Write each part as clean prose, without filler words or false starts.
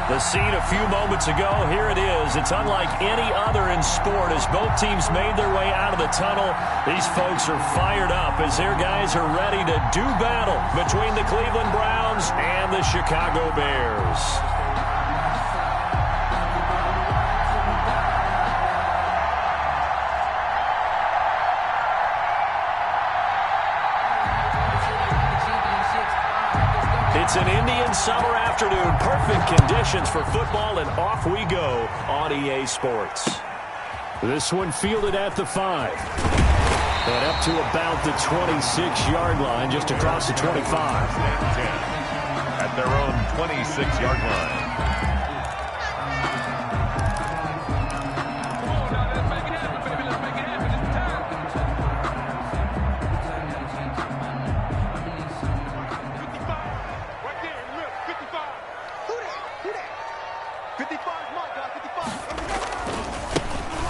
The scene a few moments ago, here it is. It's unlike any other in sport as both teams made their way out of the tunnel. These folks are fired up as their guys are ready to do battle between the Cleveland Browns and the Chicago Bears. It's an Indian summer afternoon. Perfect conditions for football, and off we go on EA Sports. This one fielded at the 5. And up to about the 26-yard line, just across the 25. At their own 26-yard line.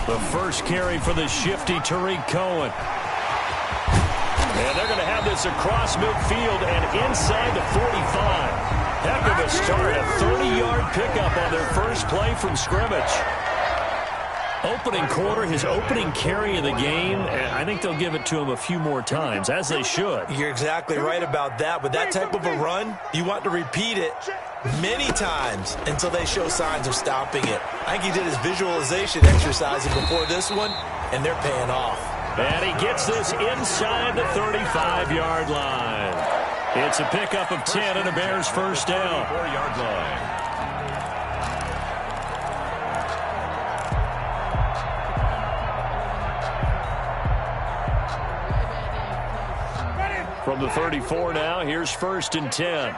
The first carry for the shifty Tariq Cohen. And they're going to have this across midfield and inside the 45. Heck of a start, a 30-yard pickup on their first play from scrimmage. Opening quarter, his opening carry of the game, and I think they'll give it to him a few more times, as they should. You're exactly right about that. With that type of a run, you want to repeat it many times until they show signs of stopping it. I think he did his visualization exercising before this one, and they're paying off. And he gets this inside the 35-yard line. It's a pickup of 10 and a Bears first down. 4-yard line. From the 34 now, here's 1st and 10.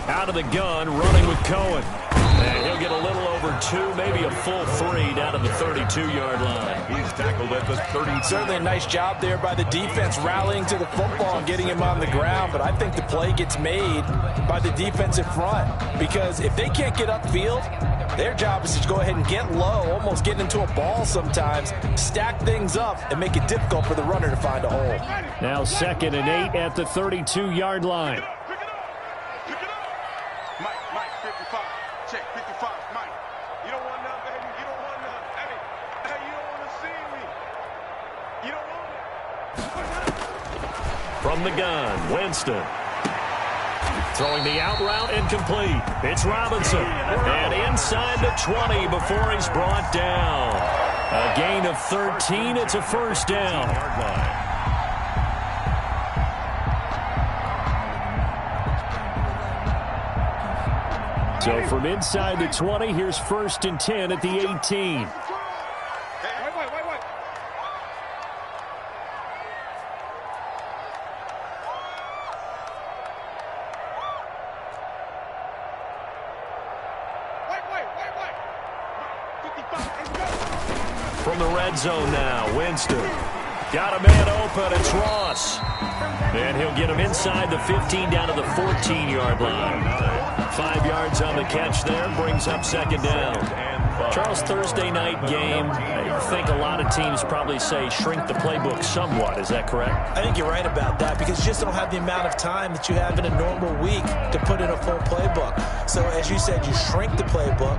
Out of the gun, running with Cohen. And he'll get a little over 2, maybe a full 3 down to the 32-yard line. He's tackled at the 30. Certainly a nice job there by the defense rallying to the football and getting him on the ground, but I think the play gets made by the defensive front because if they can't get upfield, their job is to go ahead and get low, almost get into a ball sometimes, stack things up, and make it difficult for the runner to find a hole. Now 2nd and 8 at the 32-yard line. From the gun, Winston. Throwing the out route incomplete. It's Robinson. And inside the 20 before he's brought down. A gain of 13. It's a first down. So from inside the 20, here's 1st and 10 at the 18. From the red zone now, Winston. Got a man open, it's Ross. And he'll get him inside the 15 down to the 14-yard line. 5 yards on the catch there, brings up 2nd down. Charles, Thursday night game, I think a lot of teams probably say shrink the playbook somewhat. Is that correct? I think you're right about that because you just don't have the amount of time that you have in a normal week to put in a full playbook. So as you said, you shrink the playbook,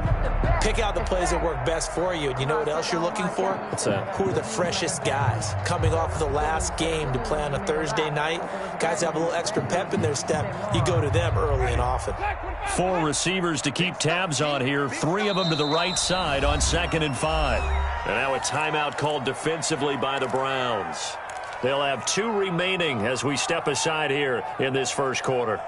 pick out the plays that work best for you. And you know what else you're looking for? What's that? Who are the freshest guys coming off of the last game to play on a Thursday night? Guys have a little extra pep in their step. You go to them early and often. 4 receivers to keep tabs on here. 3 of them to the right side on 2nd and 5. And now a timeout called defensively by the Browns. They'll have 2 remaining as we step aside here in this first quarter.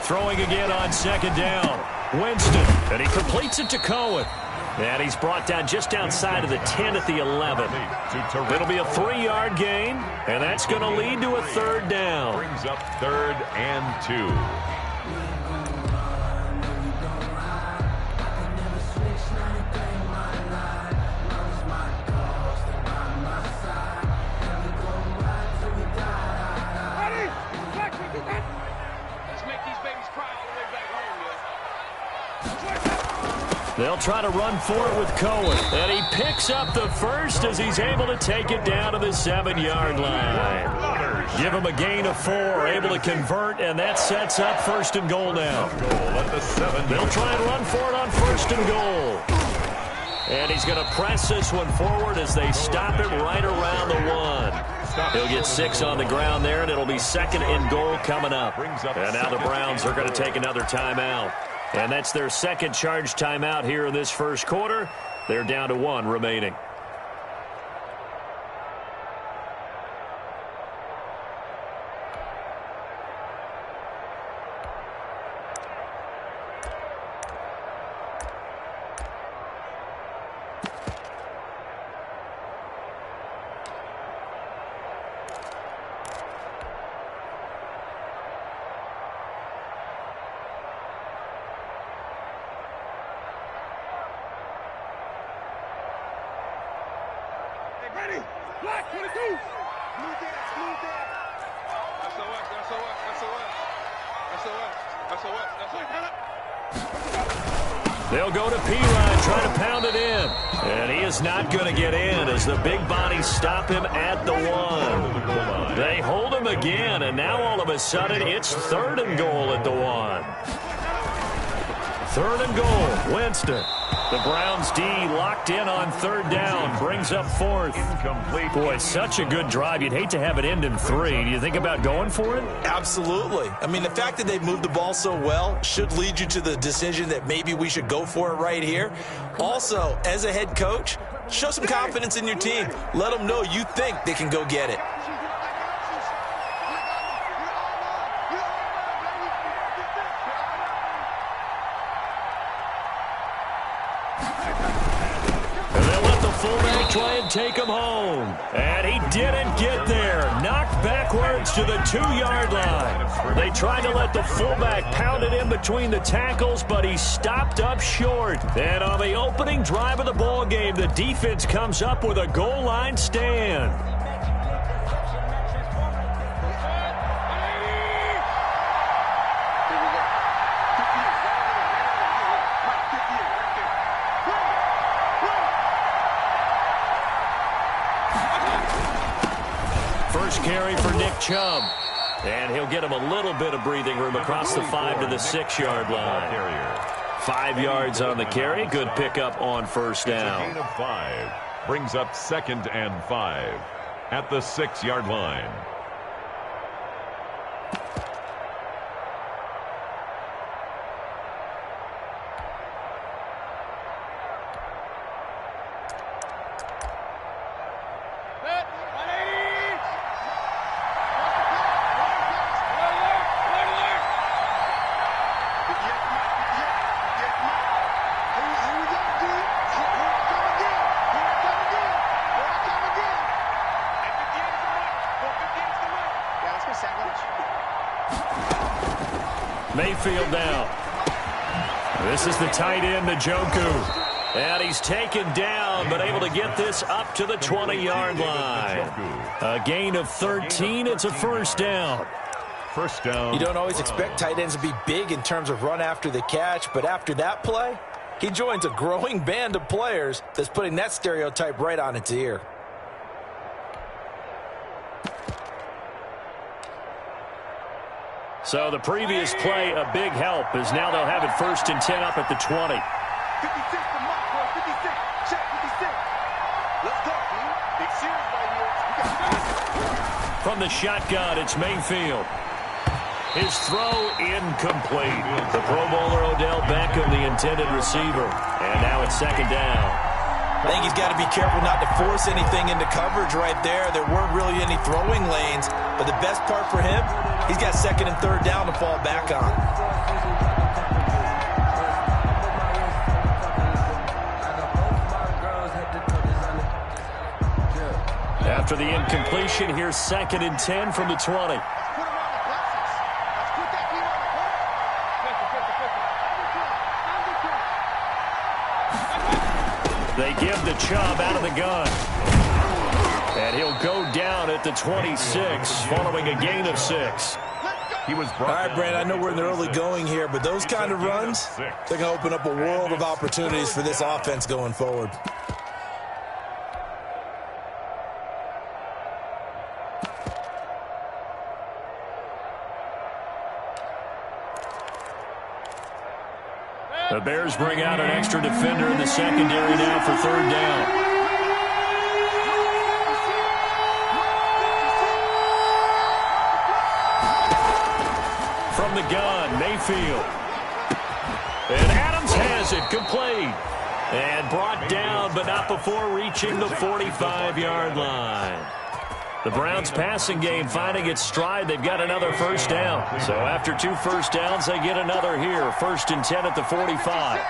Throwing again on 2nd down. Winston, and he completes it to Cohen. And he's brought down just outside of the 10 at the 11. It'll be a 3-yard gain, and that's going to lead to a 3rd down. Brings up 3rd and 2. They'll try to run for it with Cohen. And he picks up the first as he's able to take it down to the 7-yard line. Give him a gain of 4, able to convert, and that sets up 1st and goal now. They'll try and run for it on 1st and goal. And he's going to press this one forward as they stop it right around the 1. He'll get 6 on the ground there, and it'll be 2nd and goal coming up. And now the Browns are going to take another timeout. And that's their 2nd charge timeout here in this 1st quarter. They're down to 1 remaining. They'll go to P-Line, try to pound it in. And he is not going to get in as the big bodies stop him at the 1. They hold him again, and now all of a sudden it's 3rd and goal at the 1. 3rd and goal, Winston. The Browns D locked in on 3rd down, brings up 4th. Incomplete. Boy, such a good drive. You'd hate to have it end in 3. Do you think about going for it? Absolutely. I mean, the fact that they've moved the ball so well should lead you to the decision that maybe we should go for it right here. Also, as a head coach, show some confidence in your team. Let them know you think they can go get it. Try and take him home. And he didn't get there. Knocked backwards to the 2-yard line. They tried to let the fullback pound it in between the tackles, but he stopped up short. And on the opening drive of the ball game, the defense comes up with a goal line stand. Carry for Nick Chubb. And he'll get him a little bit of breathing room across the 5 to the 6-yard line. 5 yards on the carry. Good pickup on 1st down. It's a gain of 5. Brings up 2nd and 5 at the 6-yard line. Mayfield now. This is the tight end, Njoku. And he's taken down, but able to get this up to the 20-yard line. A gain of 13. It's a 1st down. 1st down. You don't always expect tight ends to be big in terms of run after the catch, but after that play, he joins a growing band of players that's putting that stereotype right on its ear. So the previous play, a big help, as now they'll have it 1st and 10 up at the 20. 56 to Mark, 56. Check 56. Let's go, dude. Big series right here. From the shotgun, it's Mayfield. His throw incomplete. The Pro Bowler Odell Beckham, the intended receiver. And now it's 2nd down. I think he's got to be careful not to force anything into coverage right there. There weren't really any throwing lanes, but the best part for him, he's got 2nd and 3rd down to fall back on. After the incompletion, here's 2nd and 10 from the 20. They give the Chubb out of the gun. And he'll go down at the 26 following a gain of 6. Let's go! He was All right, Brand, I know we're in the early going here, but those kind of runs, they're going to open up a world of opportunities for this offense going forward. The Bears bring out an extra defender in the secondary now for third down. From the gun, Mayfield. And Adams has it, complete. And brought down, but not before reaching the 45-yard line. The Browns' passing game finding its stride. They've got another first down. So after 2 first downs, they get another here. 1st and 10 at the 45.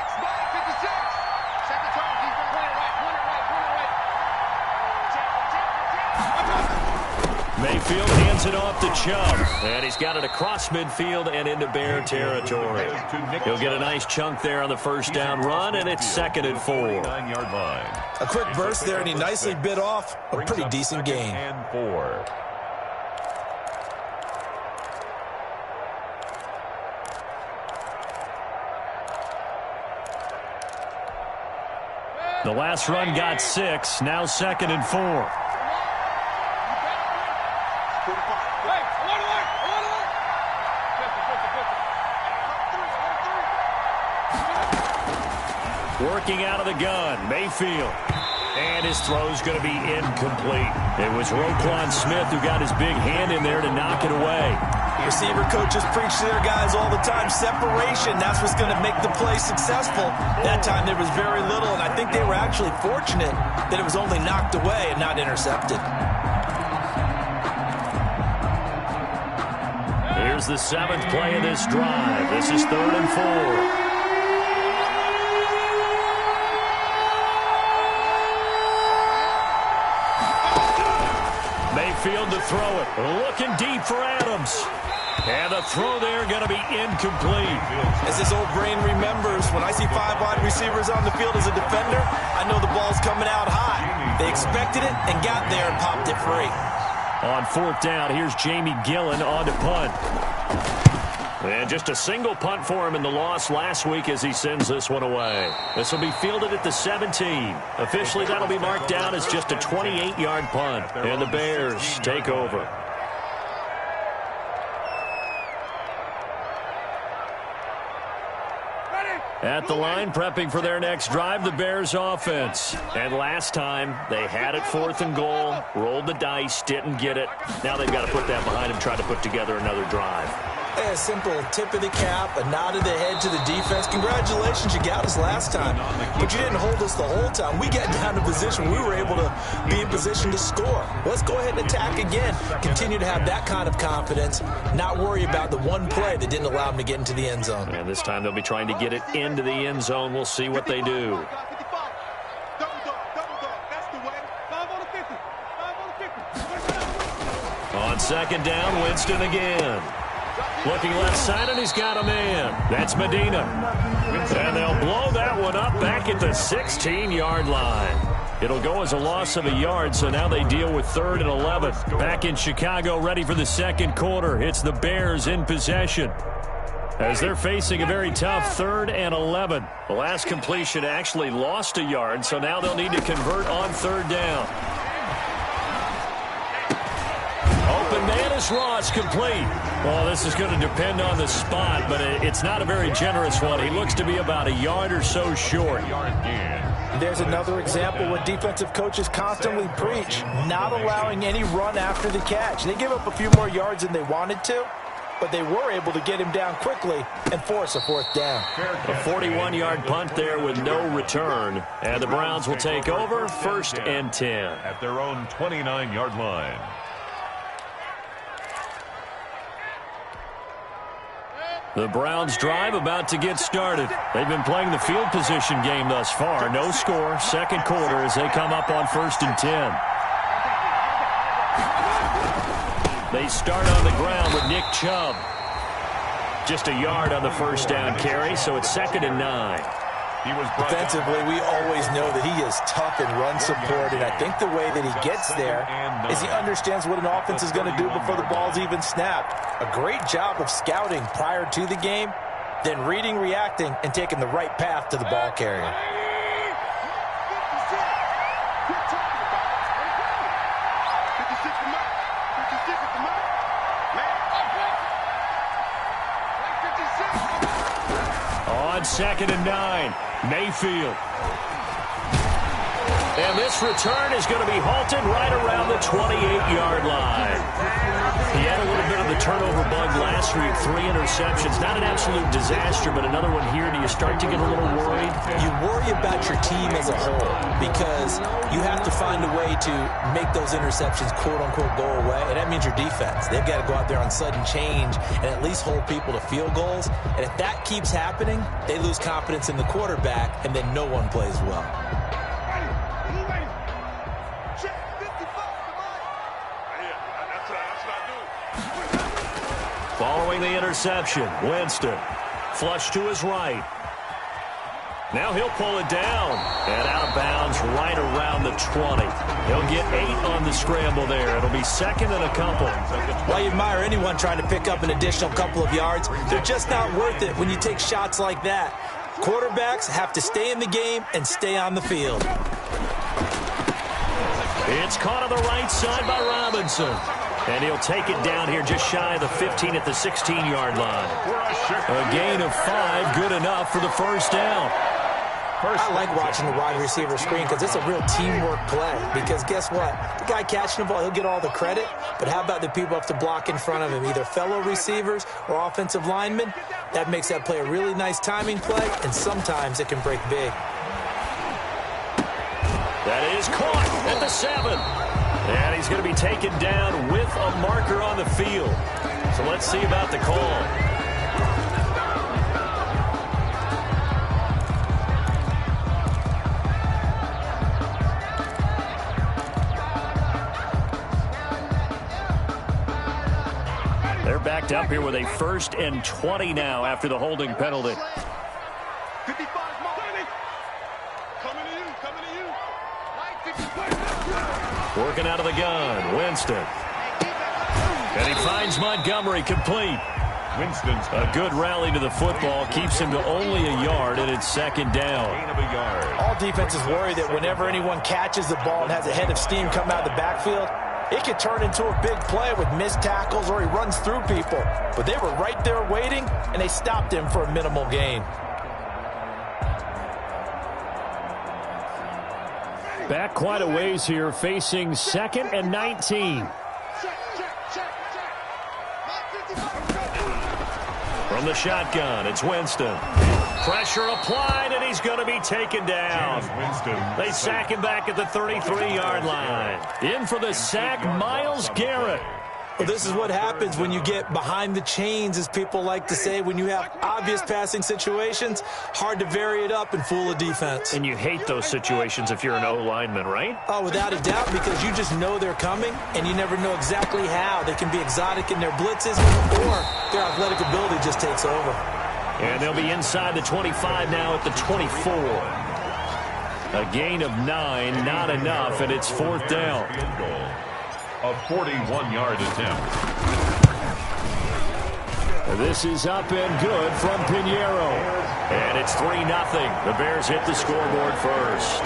Mayfield hands it off to Chubb. And he's got it across midfield and into Bear territory. He'll get a nice chunk there on the first down run, and it's 2nd and 4. 9-yard line. A quick burst there, and he nicely bit off a pretty decent gain. And 4. The last run got 6. Now 2nd and 4. Working out of the gun, Mayfield. And his throw's going to be incomplete. It was Roquan Smith who got his big hand in there to knock it away. Receiver coaches preach to their guys all the time. Separation, that's what's going to make the play successful. That time there was very little, and I think they were actually fortunate that it was only knocked away and not intercepted. Here's the 7th play of this drive. This is 3rd and 4. Mayfield to throw it. Looking deep for Adams. And the throw there going to be incomplete. As his old brain remembers, when I see 5 wide receivers on the field as a defender, I know the ball's coming out high. They expected it and got there and popped it free. On 4th down, here's Jamie Gillen on to punt. And just a single punt for him in the loss last week as he sends this one away. This will be fielded at the 17. Officially, that'll be marked down as just a 28-yard punt. And the Bears take over. At the line, prepping for their next drive, the Bears offense. And last time, they had it 4th and goal, rolled the dice, didn't get it. Now they've got to put that behind them, try to put together another drive. A simple tip of the cap, a nod of the head to the defense. Congratulations, you got us last time. But you didn't hold us the whole time. We got down to position. We were able to be in position to score. Let's go ahead and attack again. Continue to have that kind of confidence. Not worry about the one play that didn't allow them to get into the end zone. And this time they'll be trying to get it into the end zone. We'll see what they do. On 2nd down, Winston again. Looking left side, and he's got a man. That's Medina. And they'll blow that one up back at the 16-yard line. It'll go as a loss of a yard, so now they deal with 3rd and 11. Back in Chicago, ready for the 2nd quarter. It's the Bears in possession, as they're facing a very tough 3rd and 11. The last completion actually lost a yard, so now they'll need to convert on 3rd down. Open man is Ross, complete. Well, this is going to depend on the spot, but it's not a very generous one. He looks to be about a yard or so short. There's another example what defensive coaches constantly preach, not allowing any run after the catch. They gave up a few more yards than they wanted to, but they were able to get him down quickly and force a 4th down. A 41-yard punt there with no return, and the Browns will take over 1st and 10. At their own 29-yard line. The Browns drive about to get started. They've been playing the field position game thus far. No score, 2nd quarter as they come up on 1st and 10. They start on the ground with Nick Chubb. Just a yard on the 1st down carry, so it's 2nd and 9. Defensively, we always know that he is tough in run support, and I think the way that he gets there is he understands what an offense is going to do before the ball's even snapped. A great job of scouting prior to the game, then reading, reacting, and taking the right path to the ball carrier. On 2nd and 9, Mayfield. And this return is going to be halted right around the 28-yard line. He had a little bit of the turnover bug last week, 3 interceptions. Not an absolute disaster, but another one here. Do you start to get a little worried? You worry about your team as a whole because you have to find a way to make those interceptions, quote-unquote, go away, and that means your defense. They've got to go out there on sudden change and at least hold people to field goals. And if that keeps happening, they lose confidence in the quarterback, and then no one plays well. Following the interception, Winston. Flush to his right. Now he'll pull it down. And out of bounds right around the 20. He'll get 8 on the scramble there. It'll be 2nd and a couple. Well, you admire anyone trying to pick up an additional couple of yards. They're just not worth it when you take shots like that. Quarterbacks have to stay in the game and stay on the field. It's caught on the right side by Robinson. And he'll take it down here just shy of the 15 at the 16-yard line. A gain of 5, good enough for the first down. I like watching the wide receiver screen because it's a real teamwork play. Because guess what? The guy catching the ball, he'll get all the credit. But how about the people have to block in front of him, either fellow receivers or offensive linemen? That makes that play a really nice timing play, and sometimes it can break big. That is caught at the 7. And he's going to be taken down with a marker on the field. So let's see about the call. They're backed up here with a 1st and 20 now after the holding penalty. 55, coming to you, coming to you. Working out of the gun, Winston. And he finds Montgomery complete. Winston's a good rally to the football, keeps him to only a yard, and it's 2nd down. Gain of a yard. All defenses worry that whenever anyone catches the ball and has a head of steam come out of the backfield, it could turn into a big play with missed tackles or he runs through people. But they were right there waiting, and they stopped him for a minimal gain. Back quite a ways here, facing 2nd and 19. From the shotgun, it's Winston. Pressure applied, and he's going to be taken down. They sack him back at the 33-yard line. In for the sack, Myles Garrett. Well, this is what happens when you get behind the chains, as people like to say. When you have obvious passing situations, hard to vary it up and fool a defense. And you hate those situations if you're an O-lineman, right? Oh, without a doubt, because you just know they're coming, and you never know exactly how. They can be exotic in their blitzes, or their athletic ability just takes over. And they'll be inside the 25 now at the 24. A gain of 9, not enough, and it's 4th down. A 41-yard attempt. This is up and good from Pinheiro. And it's 3-0. The Bears hit the scoreboard first.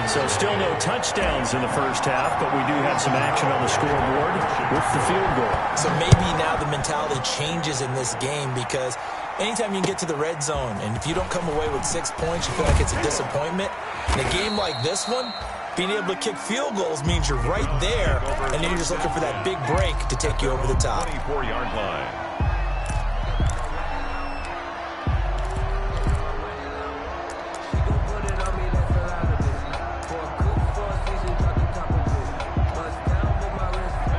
So still no touchdowns in the first half, but we do have some action on the scoreboard with the field goal. So maybe now the mentality changes in this game, because anytime you can get to the red zone, and if you don't come away with 6 points, you feel like it's a disappointment. In a game like this one, being able to kick field goals means you're right there, and then you're just looking for that big break to take you over the top. 24-yard line.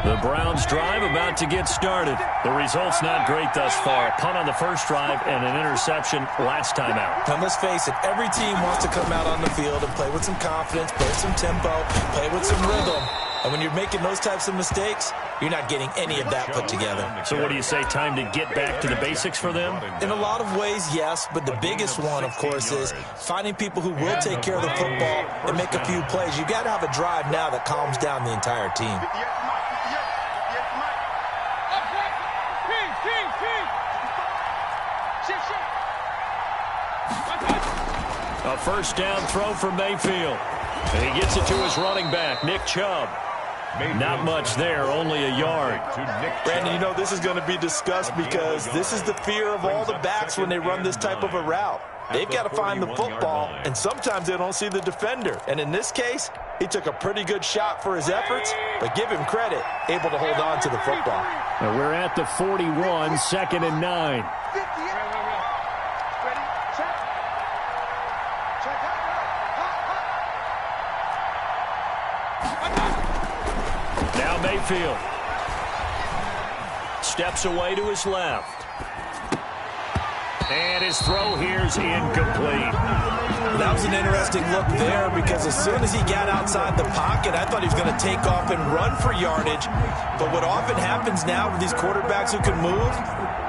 The Browns drive about to get started. The result's not great thus far. Punt on the first drive and an interception last time out. And let's face it, every team wants to come out on the field and play with some confidence, play with some tempo, play with some rhythm. And when you're making those types of mistakes, you're not getting any of that put together. So what do you say, time to get back to the basics for them? In a lot of ways, yes, but the biggest one, of course, is finding people who will take care of the football and make a few plays. You've got to have a drive now that calms down the entire team. A first down throw for Mayfield. And he gets it to his running back, Nick Chubb. Not much there, only a yard. Brandon, you know this is going to be discussed because this is the fear of all the backs when they run this type of a route. They've got to find the football, and sometimes they don't see the defender. And in this case, he took a pretty good shot for his efforts, but give him credit, able to hold on to the football. And we're at the 41, 2nd and 9. Now Mayfield steps away to his left. And his throw here's incomplete. That was an interesting look there because as soon as he got outside the pocket, I thought he was going to take off and run for yardage. But what often happens now with these quarterbacks who can move,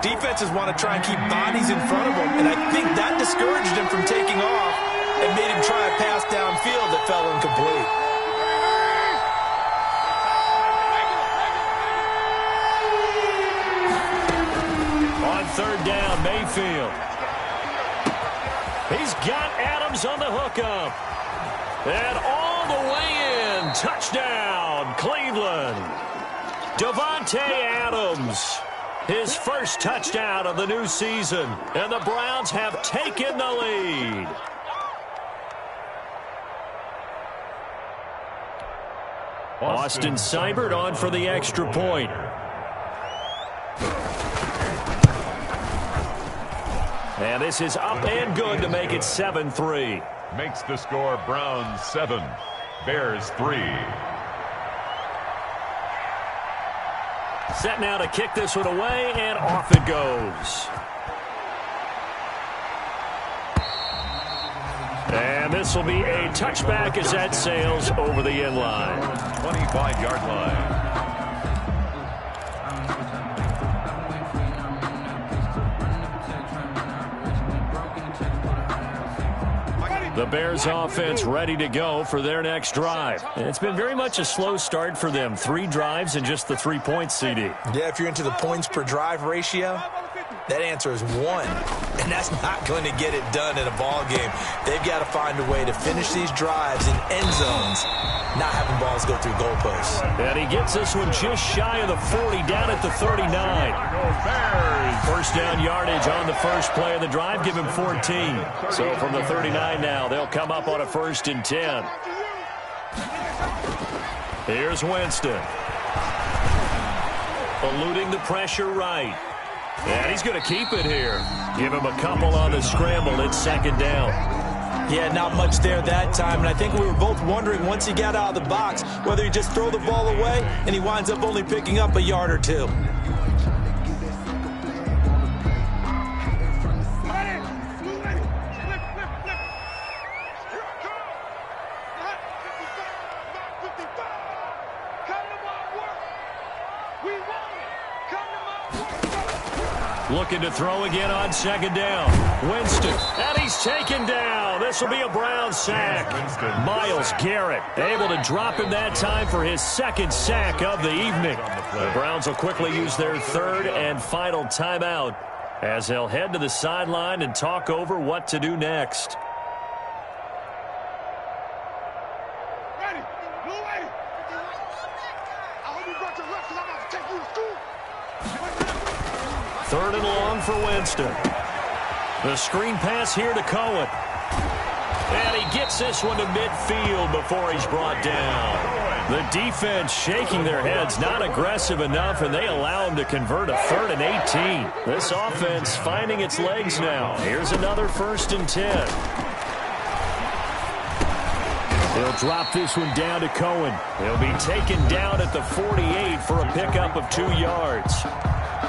defenses want to try and keep bodies in front of them. And I think that discouraged him from taking off and made him try a pass downfield that fell incomplete. On third down, Mayfield. He's got Adams on the hookup. And all the way in. Touchdown, Cleveland. Davante Adams. His first touchdown of the new season. And the Browns have taken the lead. Austin Seibert on for the extra point. And this is up and good to make it 7-3. Makes the score Browns 7, Bears 3. Set now to kick this one away, and off it goes. And this will be a touchback as that sails over the end line. 25-yard line. The Bears offense ready to go for their next drive. And it's been very much a slow start for them. 3 drives and just the 3 points, CD. Yeah, if you're into the points per drive ratio, that answer is 1. And that's not going to get it done in a ball game. They've got to find a way to finish these drives in end zones, not having balls go through goalposts. And he gets this one just shy of the 40, down at the 39. First down yardage on the first play of the drive, give him 14. So from the 39 now, they'll come up on a 1st and 10. Here's Winston. Eluding the pressure right. And he's going to keep it here. Give him a couple on the scramble. It's 2nd down. Yeah, not much there that time. And I think we were both wondering once he got out of the box whether he just throw the ball away and he winds up only picking up a yard or 2. Looking to throw again on 2nd down. Winston, and he's taken down. This will be a Brown sack. Myles Garrett able to drop him that time for his 2nd sack of the evening. The Browns will quickly use their 3rd and final timeout as they'll head to the sideline and talk over what to do next. Third and long for Winston. The screen pass here to Cohen. And he gets this one to midfield before he's brought down. The defense shaking their heads, not aggressive enough, and they allow him to convert a 3rd and 18. This offense finding its legs now. Here's another 1st and 10. They'll drop this one down to Cohen. He'll be taken down at the 48 for a pickup of 2 yards.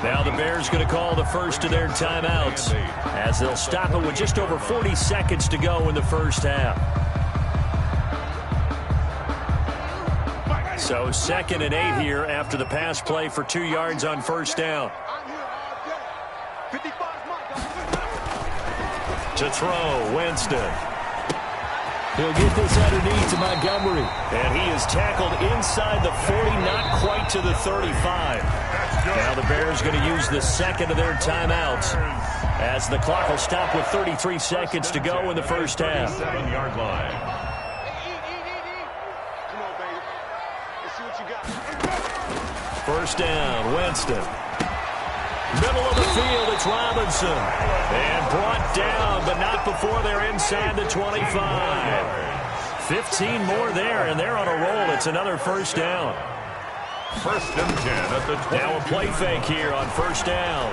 Now the Bears going to call the first of their timeouts as they'll stop it with just over 40 seconds to go in the first half. So 2nd and 8 here after the pass play for 2 yards on first down. To throw, Winston. He'll get this underneath to Montgomery. And he is tackled inside the 40, not quite to the 35. Now the Bears going to use the second of their timeouts as the clock will stop with 33 seconds to go in the first half. 7-yard line. Come on, baby. Let's see what you got. First down, Winston. Middle of the field, it's Robinson. And brought down, but not before they're inside the 25. 15 more there, and they're on a roll. It's another first down. 1st and 10 at the 20. Now a play fake here on first down.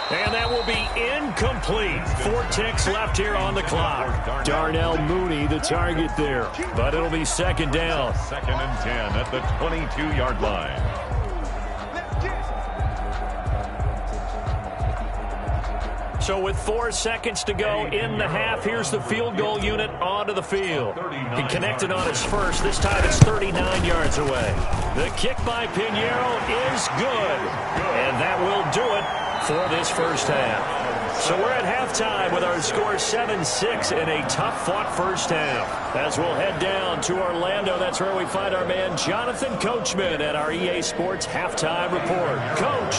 And that will be incomplete. 4 ticks left here on the clock. Darnell Mooney, the target there. But it'll be 2nd down. 2nd and 10 at the 22-yard line. So with 4 seconds to go in the half, here's the field goal unit onto the field. He connected on his first. This time it's 39 yards away. The kick by Pinheiro is good. And that will do it for this first half. So we're at halftime with our score 7-6 in a tough-fought first half. As we'll head down to Orlando, that's where we find our man Jonathan Coachman at our EA Sports Halftime Report. Coach.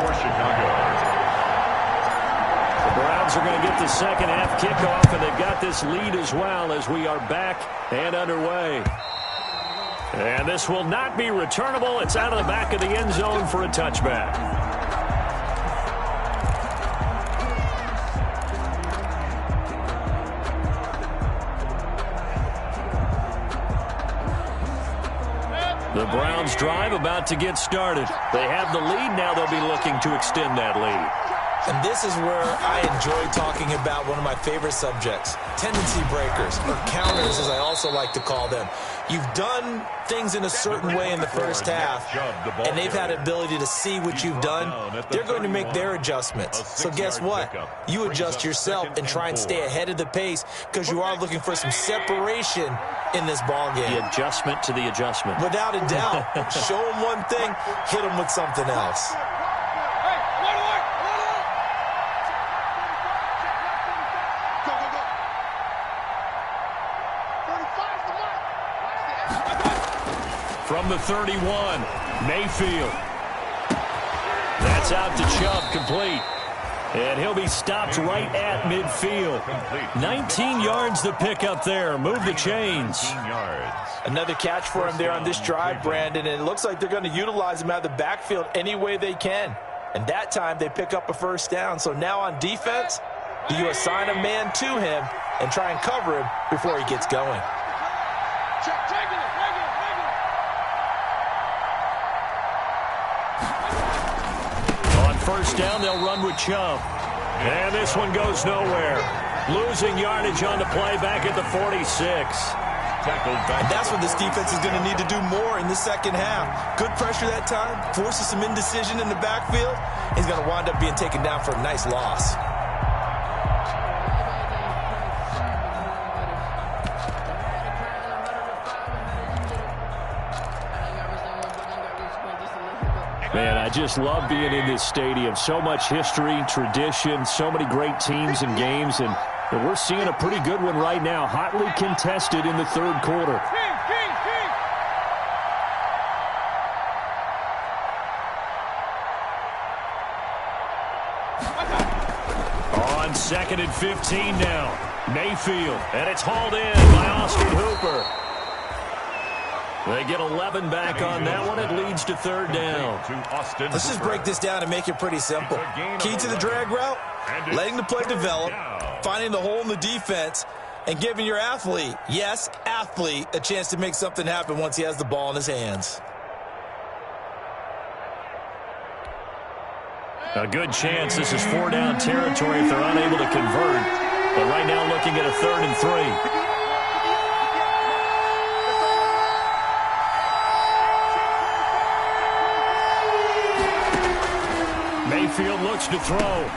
For Chicago. The Browns are going to get the second half kickoff, and they've got this lead as well as we are back and underway. And this will not be returnable. It's out of the back of the end zone for a touchback. The Browns drive about to get started. They have the lead. Now they'll be looking to extend that lead. And this is where I enjoy talking about one of my favorite subjects, tendency breakers, or counters as I also like to call them. You've done things in a certain way in the first half, and they've had ability to see what you've done. They're going to make their adjustments. So guess what? You adjust yourself and try and stay ahead of the pace because you are looking for some separation in this ball game. The adjustment to the adjustment. Without a doubt. Show them one thing, hit them with something else. From the 31, Mayfield. That's out to Chubb, complete. And he'll be stopped right at midfield. 19 yards to pick up there. Move the chains. Another catch for him there on this drive, Brandon, and it looks like they're going to utilize him out of the backfield any way they can. And that time they pick up a first down. So now on defense, do you assign a man to him and try and cover him before he gets going? First down, they'll run with Chubb. And this one goes nowhere. Losing yardage on the play back at the 46. And that's what this defense is going to need to do more in the second half. Good pressure that time, forces some indecision in the backfield. He's going to wind up being taken down for a nice loss. Man, I just love being in this stadium. So much history, tradition, so many great teams and games, and we're seeing a pretty good one right now, hotly contested in the third quarter. On 2nd and 15 now, Mayfield, and it's hauled in by Austin Hooper. They get 11 back on that one. It leads to third down. Let's just break this down and make it pretty simple. Key to the drag route, letting the play develop, finding the hole in the defense, and giving your athlete, yes, athlete, a chance to make something happen once he has the ball in his hands. A good chance this is 4-down territory if they're unable to convert. But right now looking at a 3rd and 3. Mayfield looks to throw.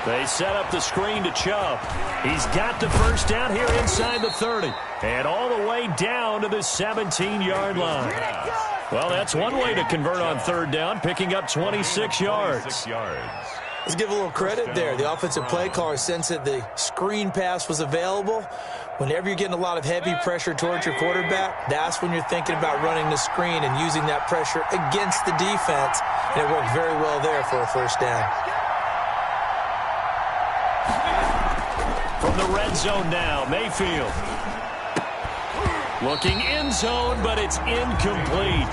They set up the screen to Chubb. He's got the first down here inside the 30. And all the way down to the 17-yard line. Well, that's one way to convert on third down, picking up 26 yards. Let's give a little credit there. The offensive play caller sensed that the screen pass was available. Whenever you're getting a lot of heavy pressure towards your quarterback, that's when you're thinking about running the screen and using that pressure against the defense. And it worked very well there for a first down. From the red zone now, Mayfield. Looking end zone, but it's incomplete.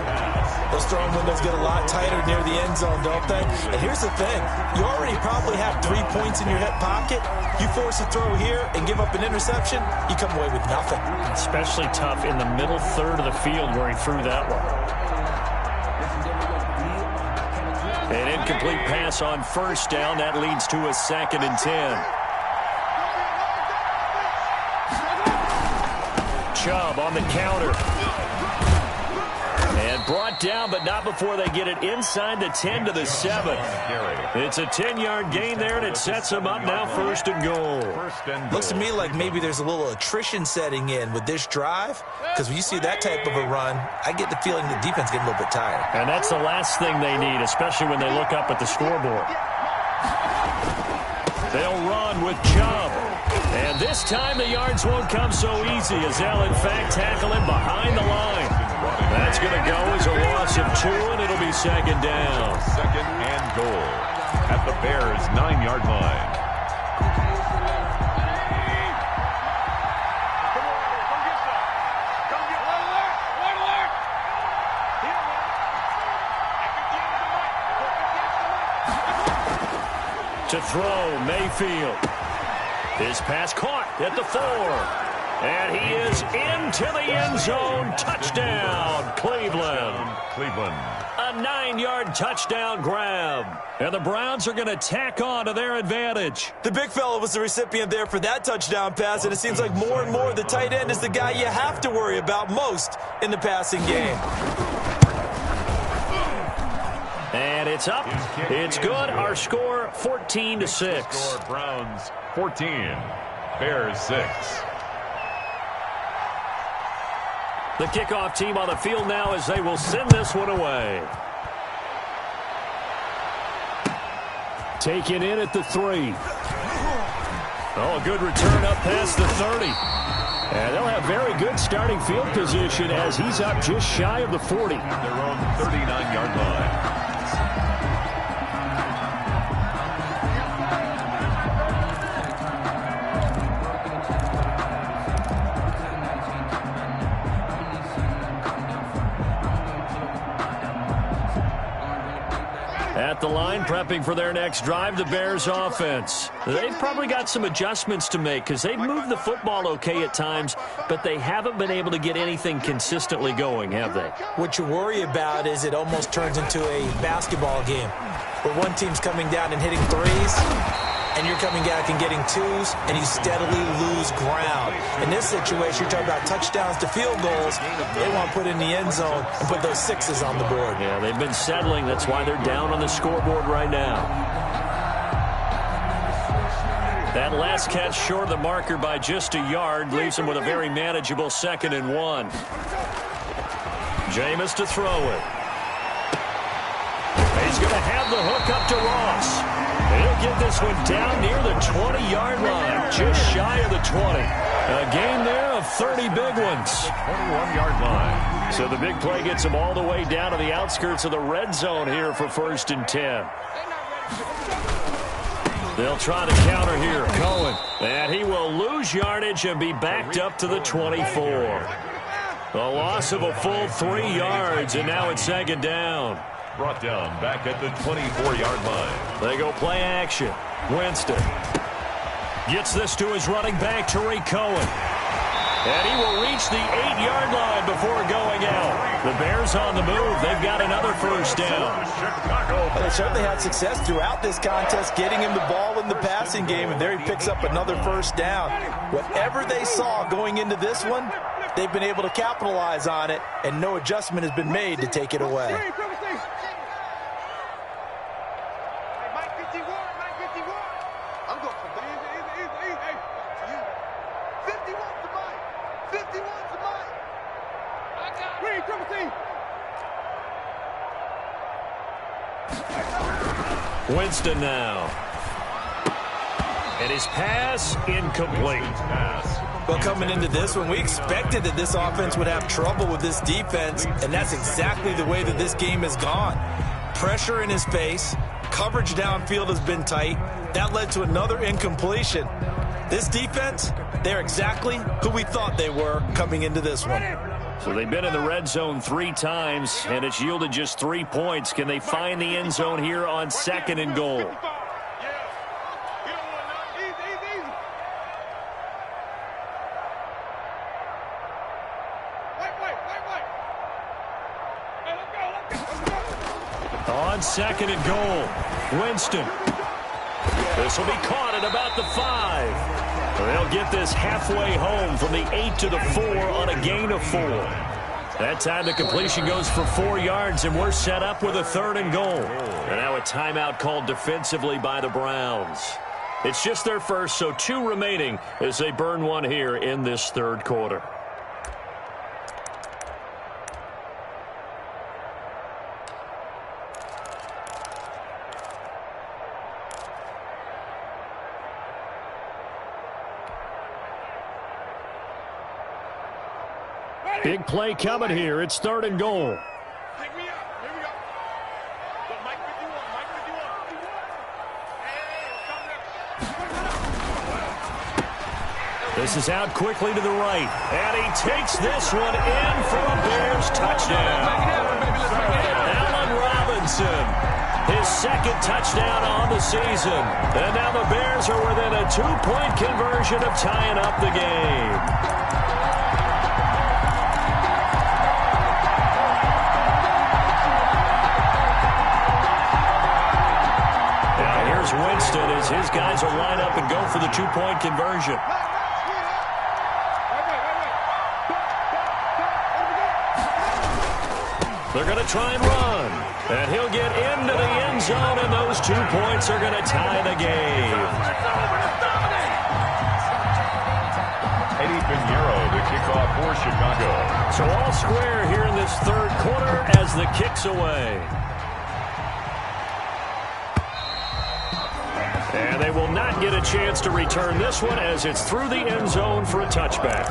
Those throwing windows get a lot tighter near the end zone, don't they? And here's the thing. You already probably have 3 points in your hip pocket. You force a throw here and give up an interception, you come away with nothing. Especially tough in the middle third of the field where he threw that one. An incomplete pass on first down. That leads to a 2nd and 10. Chubb on the counter. And brought down, but not before they get it inside the 10 to the 7. It's a 10-yard gain there, and it sets them up now 1st and goal. Looks to me like maybe there's a little attrition setting in with this drive, because when you see that type of a run, I get the feeling the defense getting a little bit tired. And that's the last thing they need, especially when they look up at the scoreboard. They'll run with Chubb. And this time the yards won't come so easy as they'll, in fact, tackle him behind the line. That's going to go as a loss of 2, and it'll be 2nd down. 2nd and goal at the Bears' 9-yard line. To throw, Mayfield. His pass caught at the 4. And he is into the end zone. Touchdown, Cleveland. A 9-yard touchdown grab. And the Browns are going to tack on to their advantage. The big fella was the recipient there for that touchdown pass, and it seems like more and more the tight end is the guy you have to worry about most in the passing game. And it's up. It's good. Our score, 14-6. Score, Browns 14, Bears 6. The kickoff team on the field now as they will send this one away. Taken in at the 3. Oh, a good return up past the 30. And they'll have very good starting field position as he's up just shy of the 40. Their own 39-yard line. At the line, prepping for their next drive, the Bears offense. They've probably got some adjustments to make because they've moved the football okay at times, but they haven't been able to get anything consistently going, have they? What you worry about is it almost turns into a basketball game where one team's coming down and hitting threes, and you're coming back and getting twos, and you steadily lose ground. In this situation, you're talking about touchdowns to field goals. They want to put in the end zone and put those sixes on the board. Yeah, they've been settling. That's why they're down on the scoreboard right now. That last catch short of the marker by just a yard leaves them with a very manageable 2nd and 1. Jameis to throw it. He's going to have the hook up to Ross. He'll get this one down near the 20-yard line, just shy of the 20. A gain there of 30 big ones. 21-yard line. So the big play gets them all the way down to the outskirts of the red zone here for 1st and 10. They'll try to counter here. Cohen. And he will lose yardage and be backed up to the 24. A loss of a full 3 yards, and now it's 2nd down. Brought down back at the 24-yard line. They go play action. Winston gets this to his running back, Tariq Cohen. And he will reach the 8-yard line before going out. The Bears on the move. They've got another first down. They certainly had success throughout this contest, getting him the ball in the passing game, and there he picks up another first down. Whatever they saw going into this one, they've been able to capitalize on it, and no adjustment has been made to take it away. Winston now. And his pass incomplete. Well, coming into this one, we expected that this offense would have trouble with this defense, and that's exactly the way that this game has gone. Pressure in his face, coverage downfield has been tight. That led to another incompletion. This defense, they're exactly who we thought they were coming into this one. So they've been in the red zone 3 times, and it's yielded just 3 points. Can they find the end zone here on 2nd and goal? On 2nd and goal, Winston. This will be caught at about the 5. They'll get this halfway home from the 8 to the 4 on a gain of 4. That time the completion goes for 4 yards, and we're set up with a 3rd and goal. And now a timeout called defensively by the Browns. It's just their first, so 2 remaining as they burn one here in this 3rd quarter. Big play coming here. It's 3rd and goal. Take me out. Here we go. But Mike 51. Hey, This is out quickly to the right. And he takes this one in for a Bears touchdown. Allen Robinson, his 2nd touchdown on the season. And now the Bears are within a 2-point conversion of tying up the game. Winston as his guys will line up and go for the 2-point conversion. They're going to try and run. And he'll get into the end zone, and those 2 points are going to tie the game. Eddie Pinheiro, the kickoff for Chicago. So all square here in this 3rd quarter as the kick's away. And they will not get a chance to return this one as it's through the end zone for a touchback.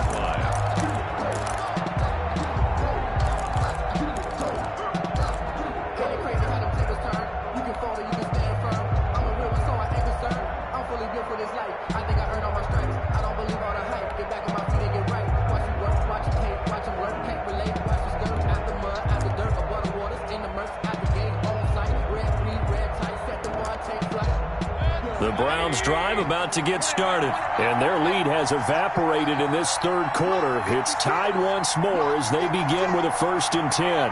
The Browns drive about to get started, and their lead has evaporated in this 3rd quarter. It's tied once more as they begin with a 1st and 10.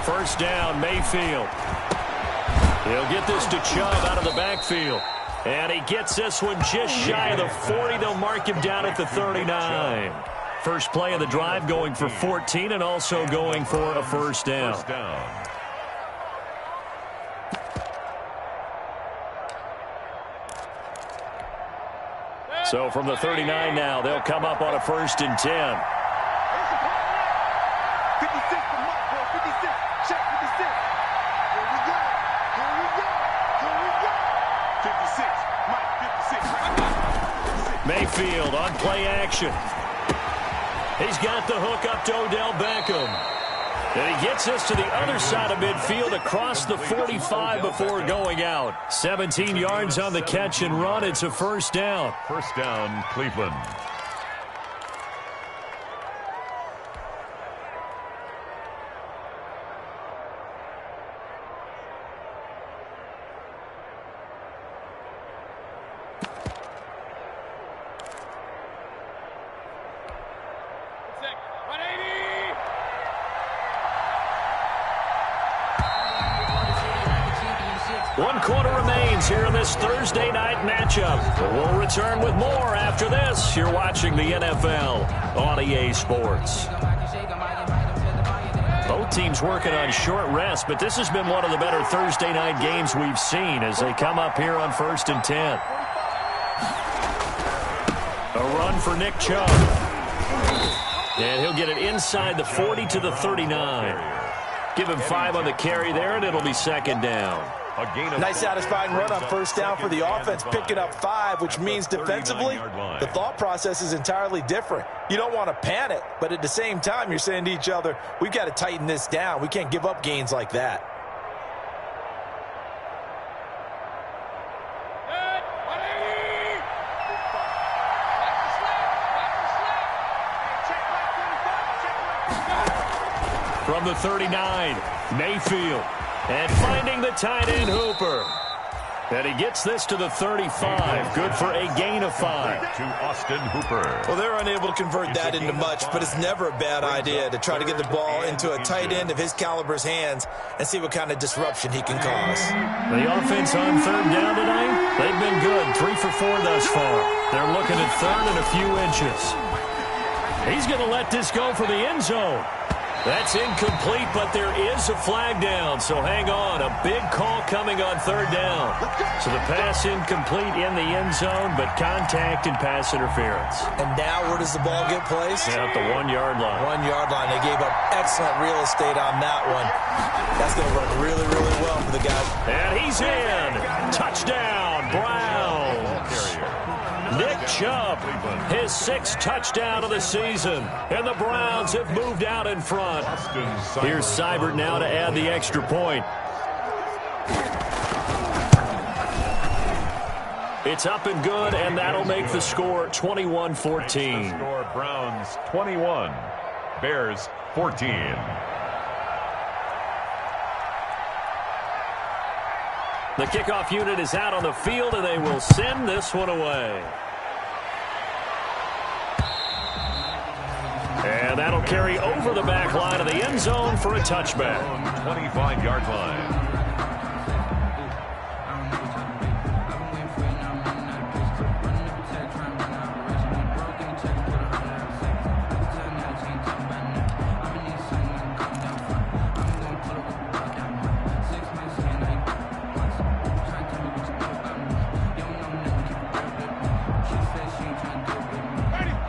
First down, Mayfield. He'll get this to Chubb out of the backfield. And he gets this one just shy of the 40. They'll mark him down at the 39. First play of the drive going for 14 and also going for a first down. So from the 39 now, they'll come up on a 1st and 10. 56 for Mike, bro. 56. Check 56. Here we go. Here we go. Here we go. 56. Mike, 56. Mayfield on play action. He's got the hook up to Odell Beckham. And he gets us to the other side of midfield across the 45 before going out. 17 yards on the catch and run. It's a first down. First down, Cleveland. One quarter remains here in this Thursday night matchup. We'll return with more after this. You're watching the NFL on EA Sports. Both teams working on short rest, but this has been one of the better Thursday night games we've seen as they come up here on 1st and 10. A run for Nick Chubb. And he'll get it inside the 40 to the 39. Give him 5 on the carry there, and it'll be second down. Nice satisfying run on first down for the offense, picking up 5, which means defensively, the thought process is entirely different. You don't want to panic, but at the same time, you're saying to each other, we've got to tighten this down. We can't give up gains like that. From the 39, Mayfield. And finding the tight end, Hooper. And he gets this to the 35. Good for a gain of 5. To Austin Hooper. Well, they're unable to convert that into much, but it's never a bad idea to try to get the ball into a tight end of his caliber's hands and see what kind of disruption he can cause. The offense on third down tonight, they've been good. 3 for 4 thus far. They're looking at third and a few inches. He's going to let this go for the end zone. That's incomplete, but there is a flag down, so hang on. A big call coming on third down. So the pass incomplete in the end zone, but contact and pass interference. And now where does the ball get placed? Yeah, at the 1-yard line. 1-yard line. They gave up excellent real estate on that one. That's going to work really, really well for the guys. And he's in. Touchdown, Browns. Nick Chubb, his 6th touchdown of the season. And the Browns have moved out in front. Here's Seibert now to add the extra point. It's up and good, and that'll make the score 21-14. Score Browns 21, Bears 14. The kickoff unit is out on the field, and they will send this one away. And that'll carry over the back line of the end zone for a touchback. 25-yard line.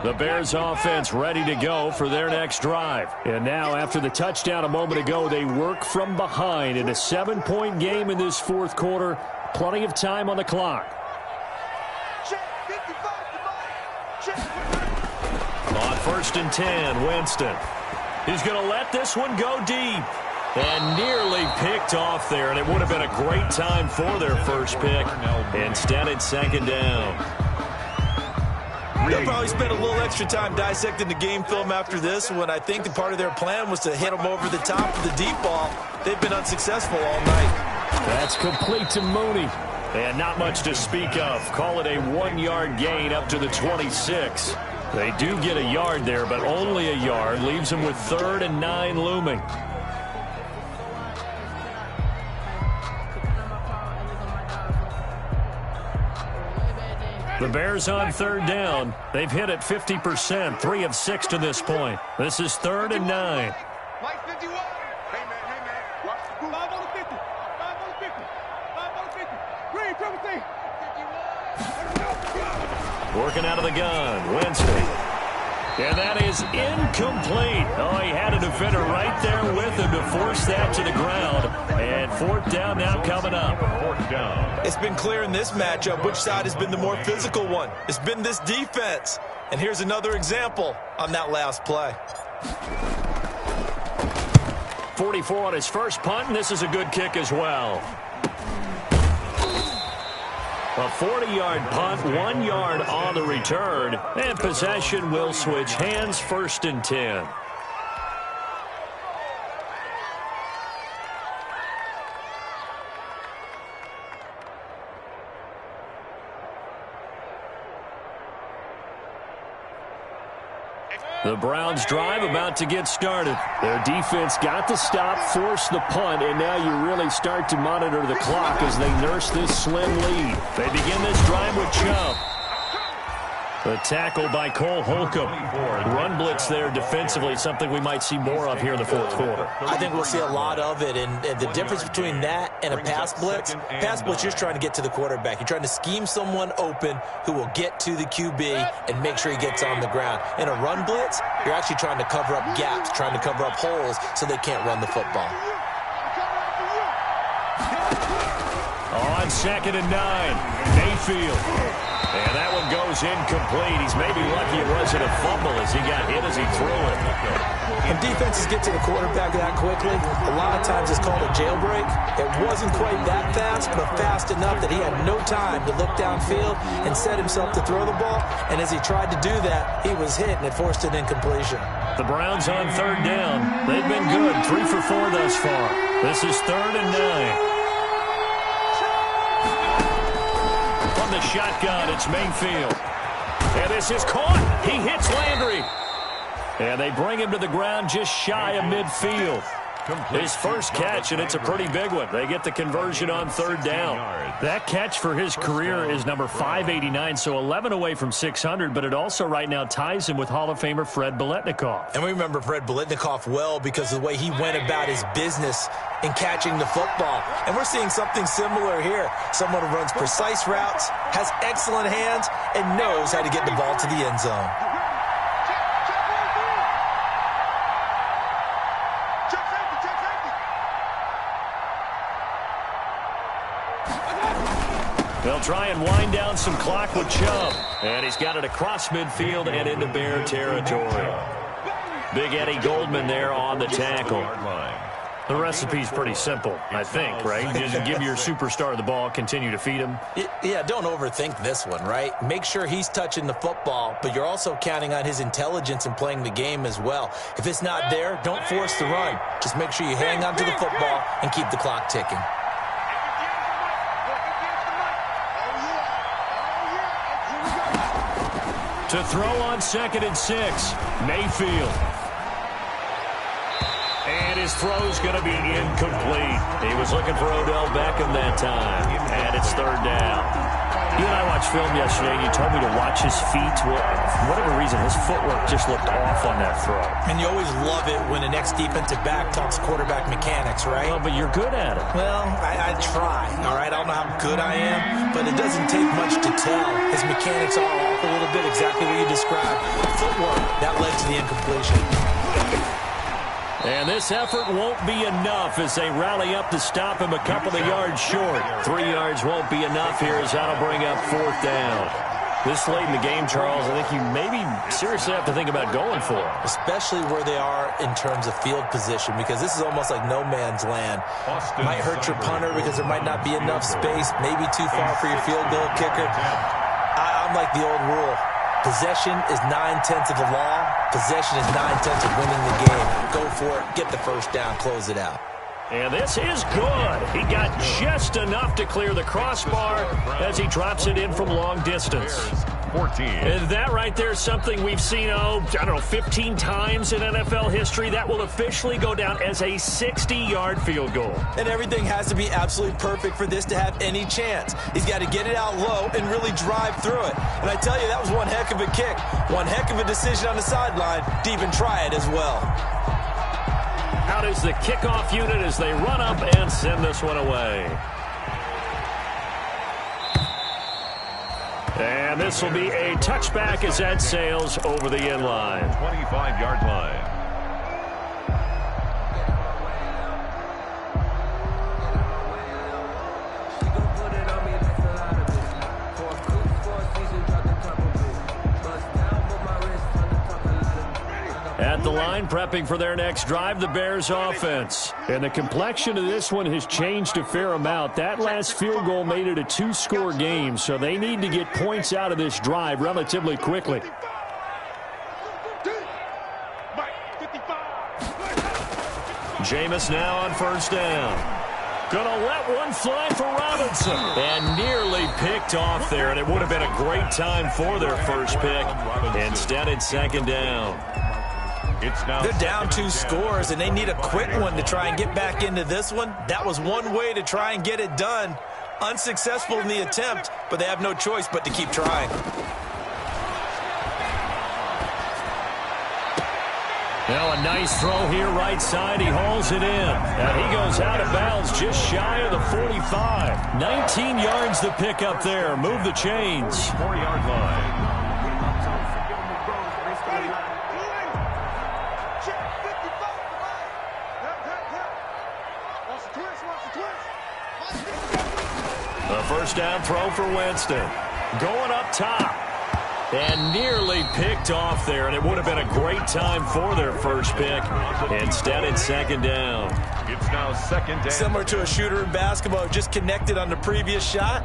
The Bears offense ready to go for their next drive. And now after the touchdown a moment ago, they work from behind in a 7-point game in this fourth quarter. Plenty of time on the clock. On 1st and 10, Winston. He's going to let this one go deep. And nearly picked off there, and it would have been a great time for their first pick. Instead, it's second down. They'll probably spend a little extra time dissecting the game film after this when I think the part of their plan was to hit them over the top of the deep ball. They've been unsuccessful all night. That's complete to Mooney. And not much to speak of. Call it a 1-yard gain up to the 26. They do get a yard there, but only a yard. Leaves them with 3rd and 9 looming. The Bears on third down. They've hit it 50%, 3 of 6 to this point. This is 3rd and 9. Mike 51. Hey, man. Watch the group. 5 on the 50. 5 on the 50. 5 on the 50. Green, triple T. 51. Working out of the gun. Winston. And that is incomplete. Oh, he had a defender right there with him to force that to the ground. And 4th down now coming up. 4th down. It's been clear in this matchup which side has been the more physical one. It's been this defense. And here's another example on that last play. 44 on his first punt, and this is a good kick as well. A 40-yard punt, 1 yard on the return, and possession will switch hands, 1st and 10. The Browns drive about to get started. Their defense got the stop, forced the punt, and now you really start to monitor the clock as they nurse this slim lead. They begin this drive with Chubb. The tackle by Cole Holcomb. Run blitz there defensively, something we might see more of here in the fourth quarter. I think we'll see a lot of it, and the difference between that and a pass blitz, you're just trying to get to the quarterback. You're trying to scheme someone open who will get to the QB and make sure he gets on the ground. In a run blitz, you're actually trying to cover up gaps, trying to cover up holes so they can't run the football. On 2nd and 9, Mayfield. And that one goes incomplete. He's maybe lucky it wasn't a fumble as he got hit as he threw it. When defenses get to the quarterback that quickly, a lot of times it's called a jailbreak. It wasn't quite that fast, but fast enough that he had no time to look downfield and set himself to throw the ball. And as he tried to do that, he was hit, and it forced an incompletion. The Browns on 3rd down. They've been good, 3 for 4 thus far. This is 3rd and 9. From the shotgun, it's Mayfield. And this is caught. He hits Landry. And they bring him to the ground just shy of midfield. His first catch, and it's a pretty big one. They get the conversion on 3rd down. That catch for his career is number 589, so 11 away from 600, but it also right now ties him with Hall of Famer Fred Biletnikoff. And we remember Fred Biletnikoff well because of the way he went about his business in catching the football. And we're seeing something similar here. Someone who runs precise routes, has excellent hands, and knows how to get the ball to the end zone. They'll try and wind down some clock with Chubb. And he's got it across midfield and into Bear territory. Big Eddie Goldman there on the tackle. The recipe's pretty simple, I think, right? Just give your superstar the ball, continue to feed him. Yeah, don't overthink this one, right? Make sure he's touching the football, but you're also counting on his intelligence in playing the game as well. If it's not there, don't force the run. Just make sure you hang on to the football and keep the clock ticking. To throw on 2nd and 6, Mayfield. And his throw's going to be incomplete. He was looking for Odell Beckham that time. And it's 3rd down. You and I watched film yesterday, and you told me to watch his feet. Well, for whatever reason, his footwork just looked off on that throw. And you always love it when the next defensive back talks quarterback mechanics, right? Well, but you're good at it. Well, I try, all right? I don't know how good I am, but it doesn't take much to tell. His mechanics are off a little bit, exactly what you described. Footwork, that led to the incompletion. And this effort won't be enough as they rally up to stop him a couple of yards short. 3 yards won't be enough here as that'll bring up 4th down. This late in the game, Charles, I think you maybe seriously have to think about going for it. Especially where they are in terms of field position, because this is almost like no man's land. Might hurt your punter because there might not be enough space, maybe too far for your field goal kicker. I'm like the old rule. Possession is 9/10 of the law. Possession is 9/10 of winning the game. Go for it. Get the first down. Close it out. And this is good. He got just enough to clear the crossbar as he drops it in from long distance. 14. And that right there is something we've seen, 15 times in NFL history. That will officially go down as a 60-yard field goal. And everything has to be absolutely perfect for this to have any chance. He's got to get it out low and really drive through it. And I tell you, that was one heck of a kick. One heck of a decision on the sideline to even try it as well. Out is the kickoff unit as they run up and send this one away. And this will be a touchback as that sails over the end line. 25-yard line. At the line, prepping for their next drive, the Bears offense. And the complexion of this one has changed a fair amount. That last field goal made it a 2-score game, so they need to get points out of this drive relatively quickly. Jameis now on 1st down. Gonna let one fly for Robinson. And nearly picked off there, and it would have been a great time for their first pick. Instead, it's 2nd down. They're down 2 scores, and they need a quick one to try and get back into this one. That was one way to try and get it done. Unsuccessful in the attempt, but they have no choice but to keep trying. Now a nice throw here right side. He hauls it in. And he goes out of bounds just shy of the 45. 19 yards to pick up there. Move the chains. 4-yard line. A first down throw for Winston. Going up top. And nearly picked off there, and it would have been a great time for their first pick. Instead, it's second down. It's now second down. Similar to a shooter in basketball, just connected on the previous shot.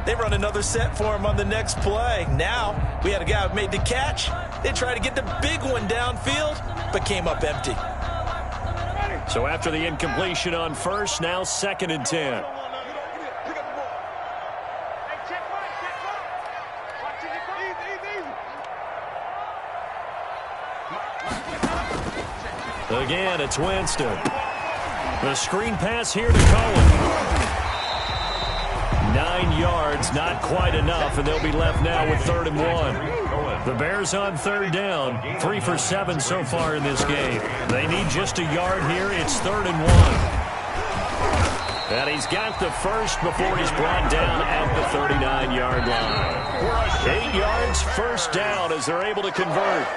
They run another set for him on the next play. Now, we had a guy who made the catch. They tried to get the big one downfield, but came up empty. So after the incompletion on first, now second and 10. Again, it's Winston. The screen pass here to Cohen. 9 yards, not quite enough, and they'll be left now with 3rd and 1. The Bears on 3rd down, 3 for 7 so far in this game. They need just a yard here. It's 3rd and 1. And he's got the first before he's brought down at the 39-yard line. 8 yards, first down as they're able to convert.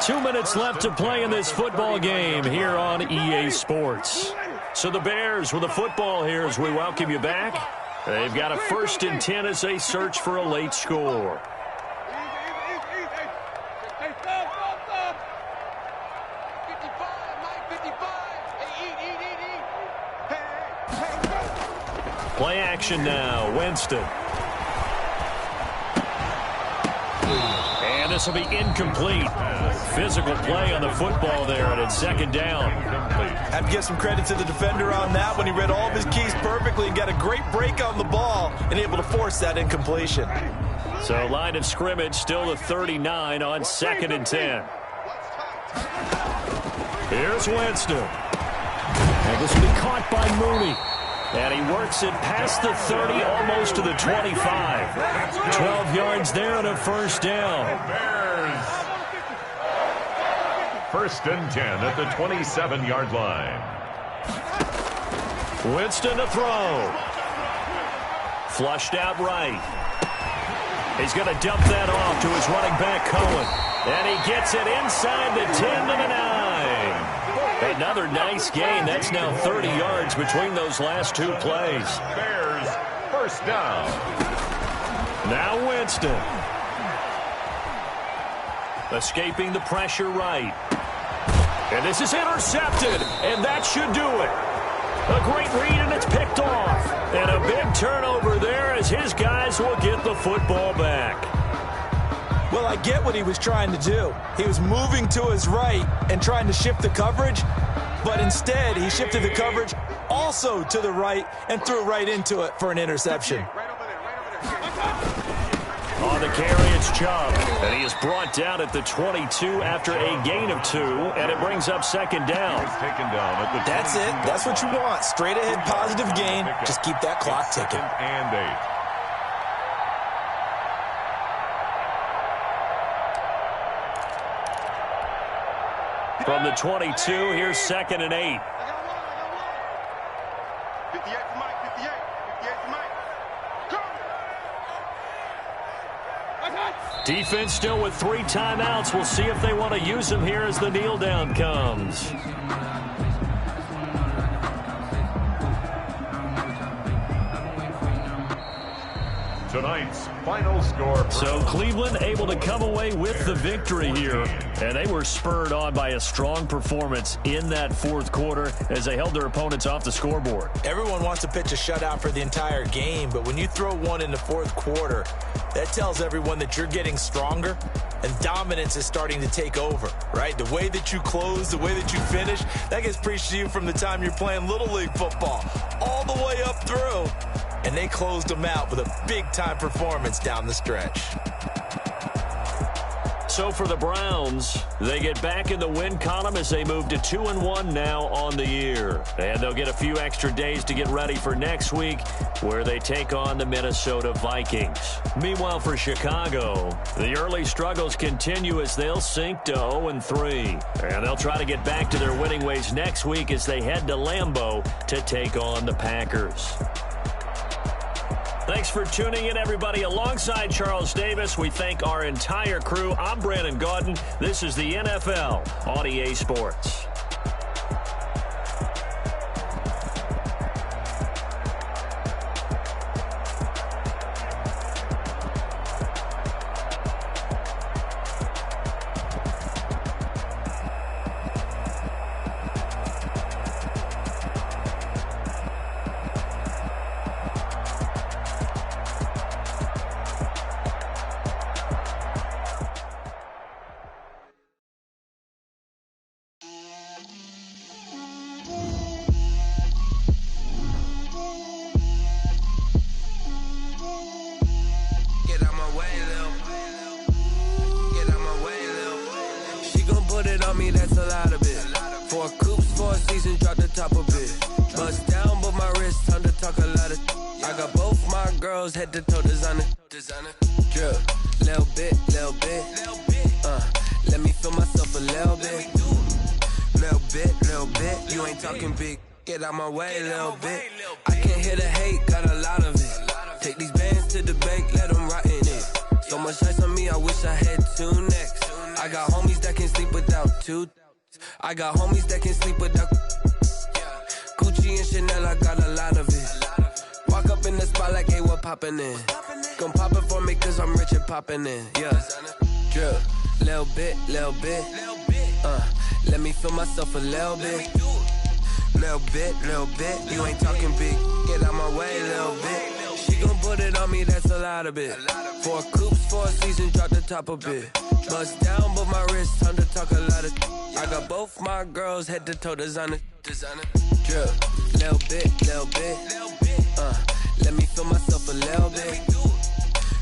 2 minutes left to play in this football game here on EA Sports. So the Bears with the football here as we welcome you back. They've got a 1st and 10 as they search for a late score. Play action now, Winston. And this will be incomplete. Physical play on the football there, and it's second down. I have to give some credit to the defender on that when he read all of his keys perfectly and got a great break on the ball and able to force that incompletion. So line of scrimmage still the 39 on 2nd and 10. Here's Winston. And this will be caught by Mooney. And he works it past the 30, almost to the 25. 12 yards there and a first down. Bears. 1st and 10 at the 27-yard line. Winston to throw. Flushed out right. He's going to dump that off to his running back, Cohen. And he gets it inside the 10 to the 9. Another nice gain. That's now 30 yards between those last 2 plays. Bears, first down. Now Winston. Escaping the pressure right. And this is intercepted, and that should do it. A great read, and it's picked off. And a big turnover there as his guys will get the football back. Well, I get what he was trying to do. He was moving to his right and trying to shift the coverage, but instead he shifted the coverage also to the right and threw right into it for an interception. On the carry, it's Chubb, and he is brought down at the 22 after a gain of 2, and it brings up second down. Taken down at the That's it. That's what you want. Straight ahead, positive gain. Just keep that clock ticking. And 8. From the 22, here's 2nd and 8. 58 to Mike, 58. 58 to Mike. Defense still with 3 timeouts. We'll see if they want to use them here as the kneel down comes. Tonight's final score. So Cleveland able to come away with the victory here, and they were spurred on by a strong performance in that 4th quarter as they held their opponents off the scoreboard. Everyone wants to pitch a shutout for the entire game, but when you throw one in the 4th quarter, that tells everyone that you're getting stronger and dominance is starting to take over, right? The way that you close, the way that you finish, that gets preached to you from the time you're playing Little League football all the way up through. And they closed them out with a big-time performance down the stretch. So so for the Browns, they get back in the win column as they move to 2-1 now on the year. And they'll get a few extra days to get ready for next week, where they take on the Minnesota Vikings. Meanwhile, for Chicago, the early struggles continue as they'll sink to 0-3. And they'll try to get back to their winning ways next week as they head to Lambeau to take on the Packers. Thanks for tuning in, everybody. Alongside Charles Davis, we thank our entire crew. I'm Brandon Gaudin. This is the NFL on EA Sports. Head to toe designer. Drip, little bit. Let me feel myself a little bit. You ain't talking big. Get out my way a little bit. I can't hear the hate, got a lot of it. Take these bands to the bank, let them rot in it. So much ice on me, I wish I had two necks. I got homies that can sleep without two. I got homies that can sleep without Gucci and Chanel, I got a lot of it. Walk up in the spot like, hey, what poppin' in? Gon' pop it for me cause I'm rich and poppin' in. Yeah, drip, little bit. Let me feel myself a little bit. Little bit. You ain't talking big. Get out my way, little bit. She gon' put it on me, that's a lot of it. 4 coops, 4 seasons, drop the top a bit. Bust down, but my wrist, time to talk a lot of. I got both my girls head to toe designer. Drip, little bit. Let me feel myself a little bit.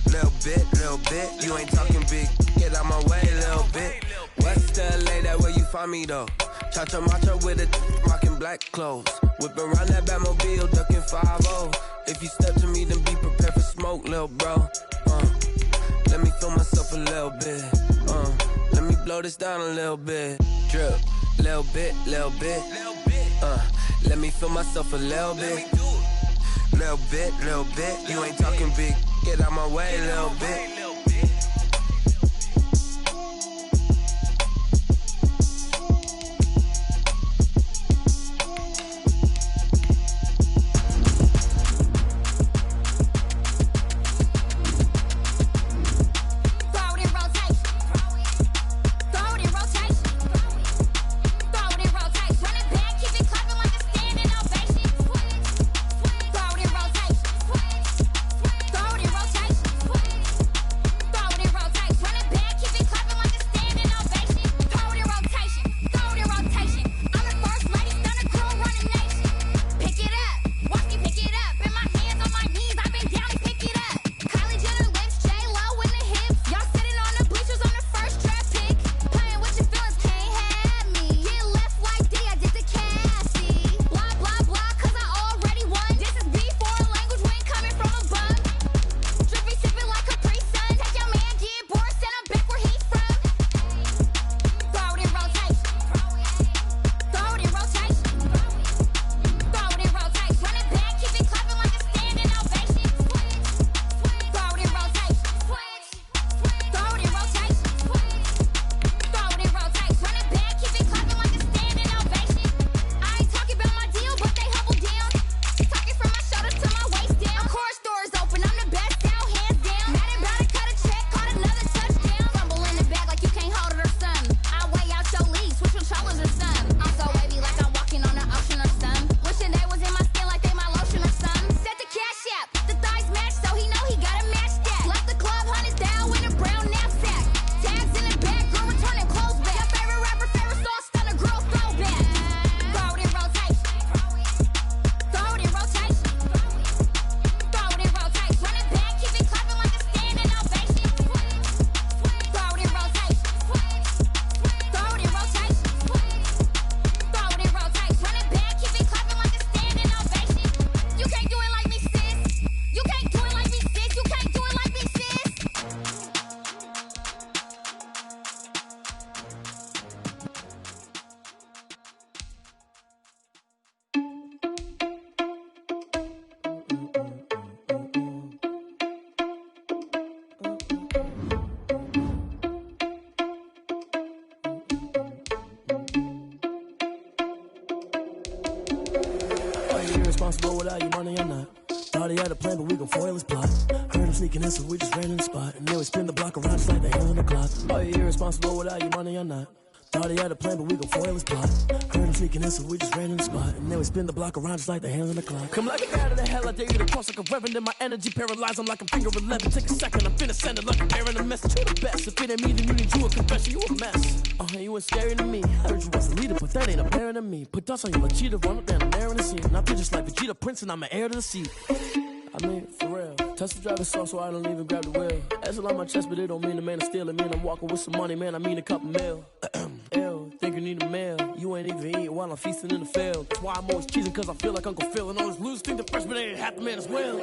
Little bit. You ain't talking big. Get out my way, little bit. West LA, that where you find me though. Cha-cha matcha with it, rockin' black clothes. Whippin' around that Batmobile, duckin' 5-0. If you step to me, then be prepared for smoke, little bro. Let me feel myself a little bit. Let me blow this down a little bit. Drip, little bit. Let me feel myself a little bit. Little bit. You ain't talking big. Get out my way, little bit. irresponsible without your money or not. Thought he had a plan, but we gon' foil his plot. Heard him sneaking in, so we just ran in the spot. And then we spin the block around just like the hands on the clock. Are you irresponsible without your money or not? Thought he had a plan, but we gon' foil his plot. Heard him sneaking in, so we just ran in the spot. And then we spin the block around just like the hands on the clock. Come like a out of the hell, I dare you to cross like a reverend. In my energy paralyzed, I'm like a finger 11. Take a second, I'm finna send it like a bearing a message to the best. If it ain't me, then you need you a confession, you a mess. You ain't scary to me. I heard you was a leader, but that ain't apparent to me. Put dust on you like cheetah, run up down and there in the scene. And I feel just like Vegeta Prince, and I'm an heir to the seat. I mean, for real. Touch the driver's sauce so I don't even grab the wheel. That's on my chest, but it don't mean the man is stealing. Man, I'm walking with some money, man, I mean a couple mil. Ew, think you need a meal. You ain't even eating while I'm feasting in the field. That's why I'm always cheesing, cause I feel like Uncle Phil. And all those losers think the freshman ain't half the man as well.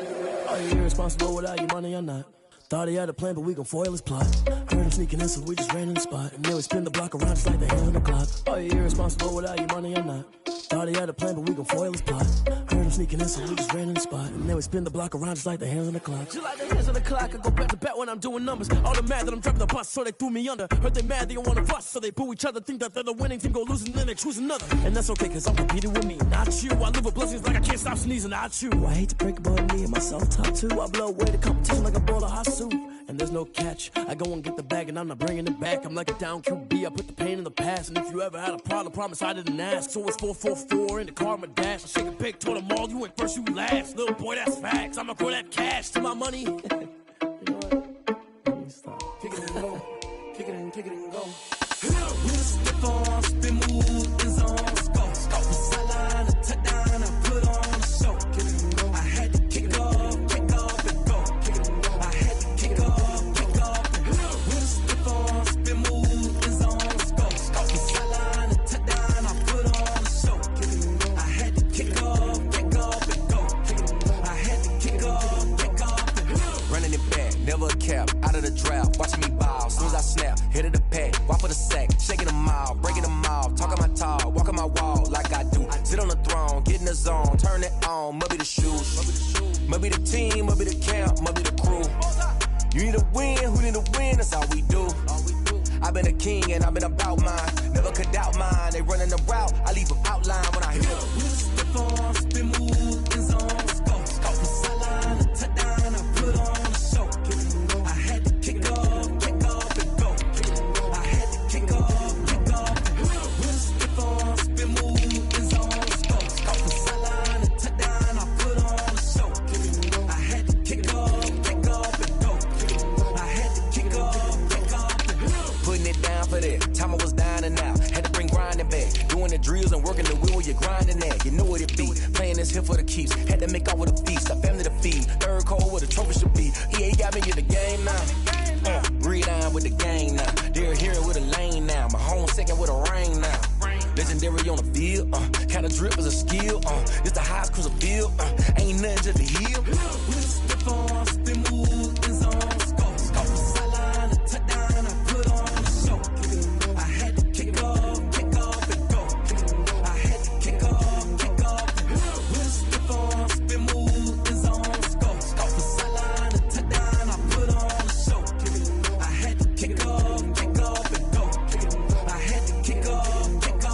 Are you irresponsible without your money or not? Thought he had a plan, but we gon' foil his plot. Heard him sneaking in, so we just ran in the spot. And then we spin the block around just like the hands on the clock. Are you irresponsible without your money or not? Thought he had a plan, but we gon' foil his plot. Heard him sneaking in, so we just ran in the spot. And then we spin the block around just like the hands on the clock. Just like the hands on the clock, I go back to back when I'm doing numbers. All the mad that I'm driving the bus, so they threw me under. Heard they mad, they don't wanna bust, so they boo each other. Think that they're the winning team, go losing, then they choose another. And that's okay, cause I'm competing with me, not you. I live with blessings like I can't stop sneezing, not you. I hate to break it, but me and myself top two. I blow away the competition like a bowl of hot soup. And there's no catch. I go and get the bag and I'm not bringing it back. I'm like a down QB, I put the pain in the past. And if you ever had a problem, promise I didn't ask. So it's 444 in the car, my dash. I shake a pig, told them all, you went first, you last. Little boy, that's facts. I'ma grow that cash to my money. You know what? Let me stop. Kick it and go. Kick it and go. Step on, spin, move, in zone, let's go. Sideline, a touchdown, I put on a show. Kick it and go. I had to kick off and go. Kick it and go. I had to kick off and go. Step on, spin, move, in zone, let's go. Sideline, a touchdown, I put on a show. Kick it and go. I had to kick off and go. Kick it and go. I had to kick off and go. Running it back, never a cap, out of the draft, watching me ball. Soon as I snap, hit of the pack, walk for the sack, shaking them all, breaking them off, talking my talk, walking my wall like I do. Sit on the throne, get in the zone, turn it on, must be the shoes, must be the team, must be the camp, must be the crew. You need a win, who need a win, that's all we do. I've been a king and I've been about mine, never could doubt mine. They running the route, I leave them outline when I hit them. Step on, spin, move, in zone, let's go. Sideline, a touchdown, I put on a show. I had to kick off and go. I had to kick off and go. Step on, spin, move, in zone, let's go. Sideline, a touchdown, I put on a show. I had to kick off and go. I had to kick off and go. Putting it down for that, time I was down and out. Had to bring grinding back, doing the drills and working the wheel, you're grinding that. You know what it be, playing this here for the keeps. Had to make off with a feast, a family to feed. Third cold where the trophy should be. EA got me in the game now. Breed on with the game now. They're here with a lane now. My home second with a rain now. Legendary on the field, kind of drip is a skill. It's the highest cruiser field, ain't nothing just a hill. Step on, spin, move, in zone, let's go. Sideline, a touchdown, I put on a show. I had to kick off and go. I had to kick off and go. Step on, spin, move, in zone, let's go. Sideline, a touchdown, I put on a show. I had to kick off and go. I had to kick off and go.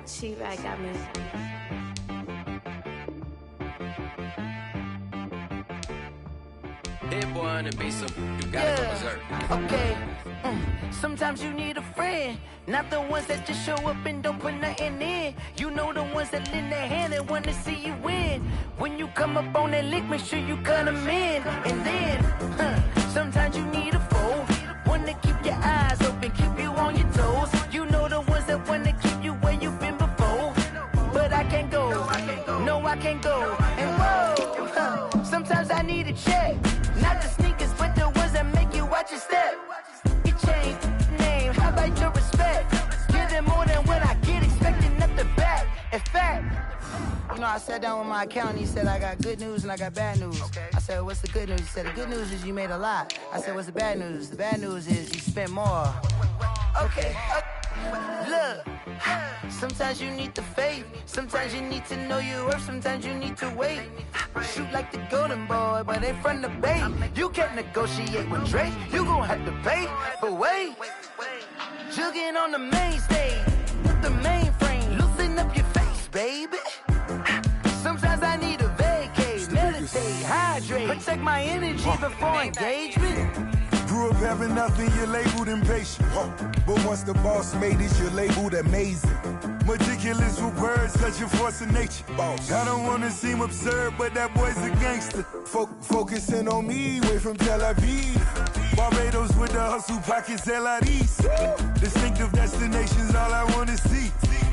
She-Rag got me. Dead boy on the beat, so you gotta go berserk. Okay. Sometimes you need a friend, not the ones that just show up and don't put nothing in. You know the ones that lend their hand and want to see you win. When you come up on that lick, make sure you cut them in. And then, sometimes you need a foe, one to keep your eyes open, keep you on your toes. You know the ones that want to keep you where you've been before. But I can't go, no I can't go. And whoa, sometimes I need a check. Not the sneakers, but the ones that make you watch your step. You change name, how about your respect? Give them more than what I get, expecting up the back. In fact, know, I sat down with my accountant. He said, I got good news and I got bad news. Okay. I said, what's the good news? He said, the good news is you made a lot. I said, what's the bad news? The bad news is you spent more. Okay. Look, sometimes you need the faith. Sometimes you need to know your worth. Sometimes you need to wait. Shoot like the golden boy, but in front of the bay. You can't negotiate with Drake. You gon' have to pay. But wait, jugging on the main stage with the mainframe. Loosen up your face, baby. Sometimes I need a vacate, meditate, hydrate, protect my energy before engagement. Grew up having nothing, you're labeled impatient. But once the boss made it, you're labeled amazing. Meticulous with words, such a force of nature. I don't wanna seem absurd, but that boy's a gangster. Focusing on me, way from Tel Aviv. Barbados with the hustle pockets, LIDs. Distinctive destinations, all I wanna see.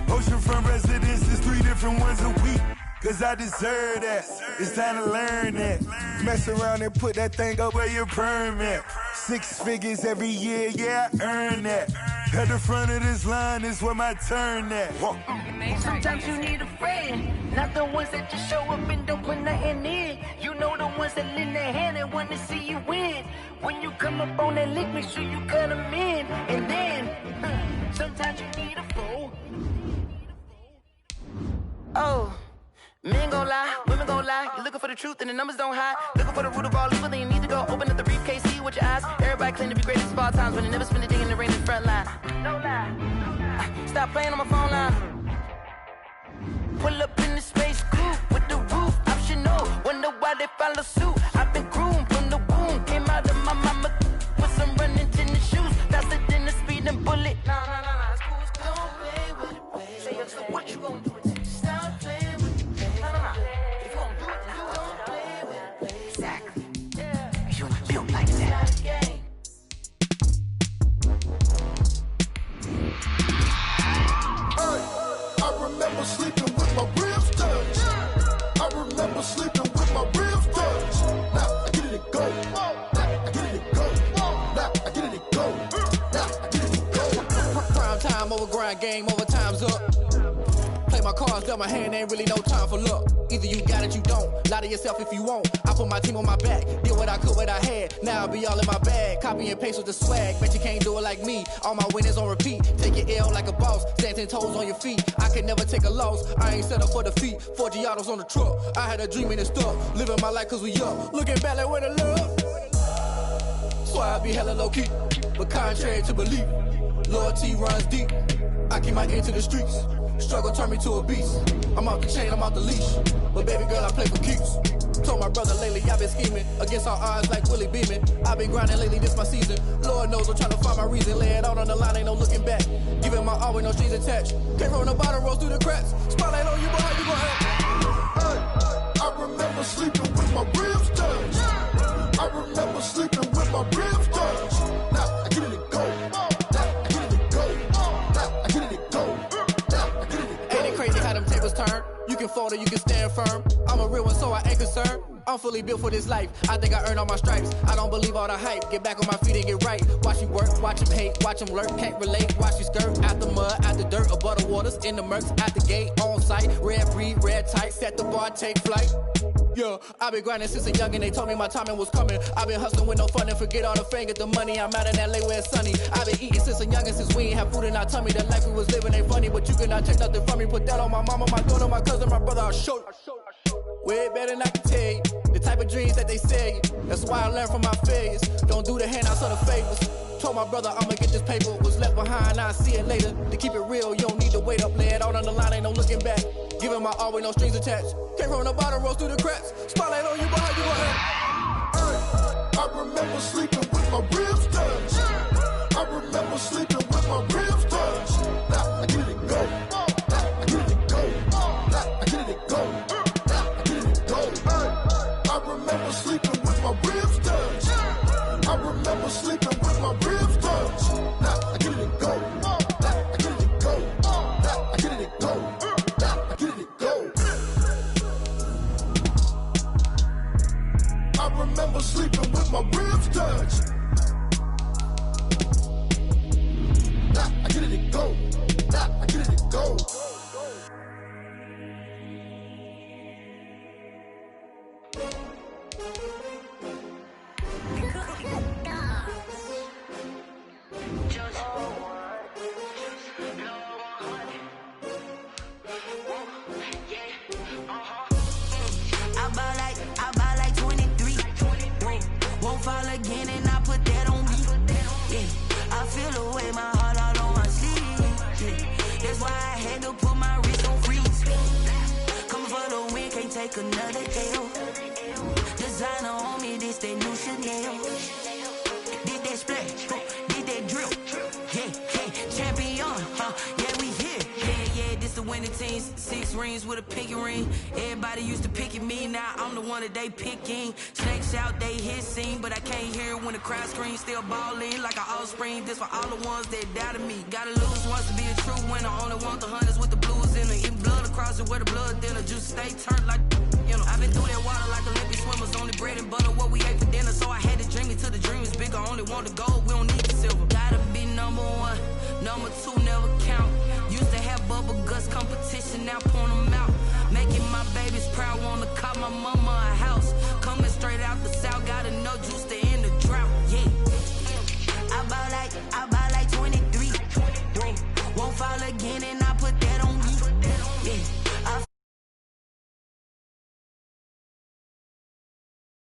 Oceanfront residences, 3 different ones a week. Cause I deserve that, it's time to learn that. Mess around and put that thing up where your perm at. 6 figures every year, yeah, I earn that. At the front of this line is where my turn at. Sometimes you need a friend, not the ones that just show up and don't put nothing in. You know the ones that lend their hand and want to see you win. When you come up on that lick, make sure you cut them in. And then, sometimes you need a fool. Oh. Men gon' lie, women gon' lie. You're looking for the truth and the numbers don't hide. Looking for the root of all evil, then you need to go open up the briefcase, see with your eyes. Everybody claim to be greatest of all times, but they never spend a day in the rain in the front line. No lie. Stop playing on my phone line. Pull up in the space coupe with the roof optional. Wonder why they follow suit. I've been groomed from the womb. Came out of my mama with some running tennis shoes. Faster than the speeding bullet. Nah, it's cool, it's cool. Don't play with it, baby. Say, so what you gon' do? Stop playing. Sleeping with my ribs touched. I remember sleeping with my ribs touched. Now I get it to go. Now I get it to go. Now I get it to go. Now I get it to go. Prime time over grind game, over time's up. Play my cards, dealt my hand, ain't really no time for luck. Either you got it, you don't. Lie to yourself if you won't. I put my team on my back, did what I could, what I had. Now I'll be all in my bag, copy and paste with the swag. Bet you can't do it like me. All my winners on repeat. Take your L like a boss, stand 10 toes on your feet. I could never take a loss. I ain't set up for defeat. 4 Giottos on the truck. I had a dream and it stuck. Living my life cause we up. Looking back like where the love. So I be hella low key, but contrary to belief, loyalty runs deep. I keep my ear to the streets. Struggle turned me to a beast. I'm off the chain, I'm off the leash. But baby girl, I play for keeps. Told my brother lately, I've been scheming against all odds like Willie Beeman. I've been grinding lately, this my season. Lord knows I'm trying to find my reason. Lay it out on the line, ain't no looking back. Giving my all with no strings attached. Came from the bottom, rose through the cracks. Spotlight on you, boy, how you gon' act? Hey, I remember sleeping with my ribs touched. I remember sleeping with my ribs touched. Now I get it to go. Now I get it to go. Now I get it to go. Crazy how them tables turn. You can fold or you can stand firm. I'm a real one, so I ain't concerned. I'm fully built for this life. I think I earned all my stripes. I don't believe all the hype. Get back on my feet and get right. Watch you work, watch him hate, watch him lurk. Can't relate, watch you skirt. Out the mud, out the dirt, above the waters, in the murks, out the gate, on site. Red breed, red tight, set the bar, take flight. Yeah, I've been grinding since a youngin'. They told me my timing was coming. I've been hustling with no fun and forget all the fame, get the money. I'm out in LA where it's sunny. I've been eating since a youngin', since we ain't have food in our tummy. The life we was living ain't funny, but you cannot take nothing from me. Put that on my mama, my daughter, my cousin, my brother. I'll show you. Way better than I can tell you. The type of dreams that they sell you. That's why I learned from my failures. Don't do the handouts or the favors. Told my brother I'ma get this paper. Was left behind, I'll see it later. To keep it real, you don't need to wait up. Lay it out on the line, ain't no looking back. Giving my all with no strings attached. Came from the bottom, rose through the cracks. Spotlight on you, boy, how you gon' act? Hey, I remember sleeping with my ribs touched. I remember sleeping with my ribs touched. Now I get it to go. Now I get it to go. Now I get it to go. Now I get it to go. Hey, I remember sleeping with my ribs touched. I remember sleeping with my ribs touched. Now I get it to go. Now I get it to go. Now I get it to go. Now I get it to go. I remember sleeping with my ribs touched. Now I get it to go. Now I get it to go. feel the way my heart all on my sleeve. Yeah. That's why I had to put my wrist on freeze. Coming for the win, can't take another L. Designer on me, this that new Chanel. Did that splash, did that drill. Yeah, yeah, champion, yeah, we here. Yeah, this the winning team. 6 rings with a pinky ring. Everybody used to pick at me, now I'm the one that they picking. Snakes out, they hit scene, but I can't hear it when the crowd screams. Still ballin' like an offspring. This for all the ones that doubted me. Gotta lose once to be a true winner. Only want the hunters with the blues in it. Eating blood across it where the blood dinner. Juice stay turned like, you know. I've been through that water like Olympic swimmers. Only bread and butter, what we ate for dinner. So I had to dream it till the dream is bigger. Only want the gold, we don't need the silver. Gotta be number 1, number 2 never count. Used to have bubble guts competition, now point them out. Making my babies proud, wanna call my mama a house. Coming straight out the south.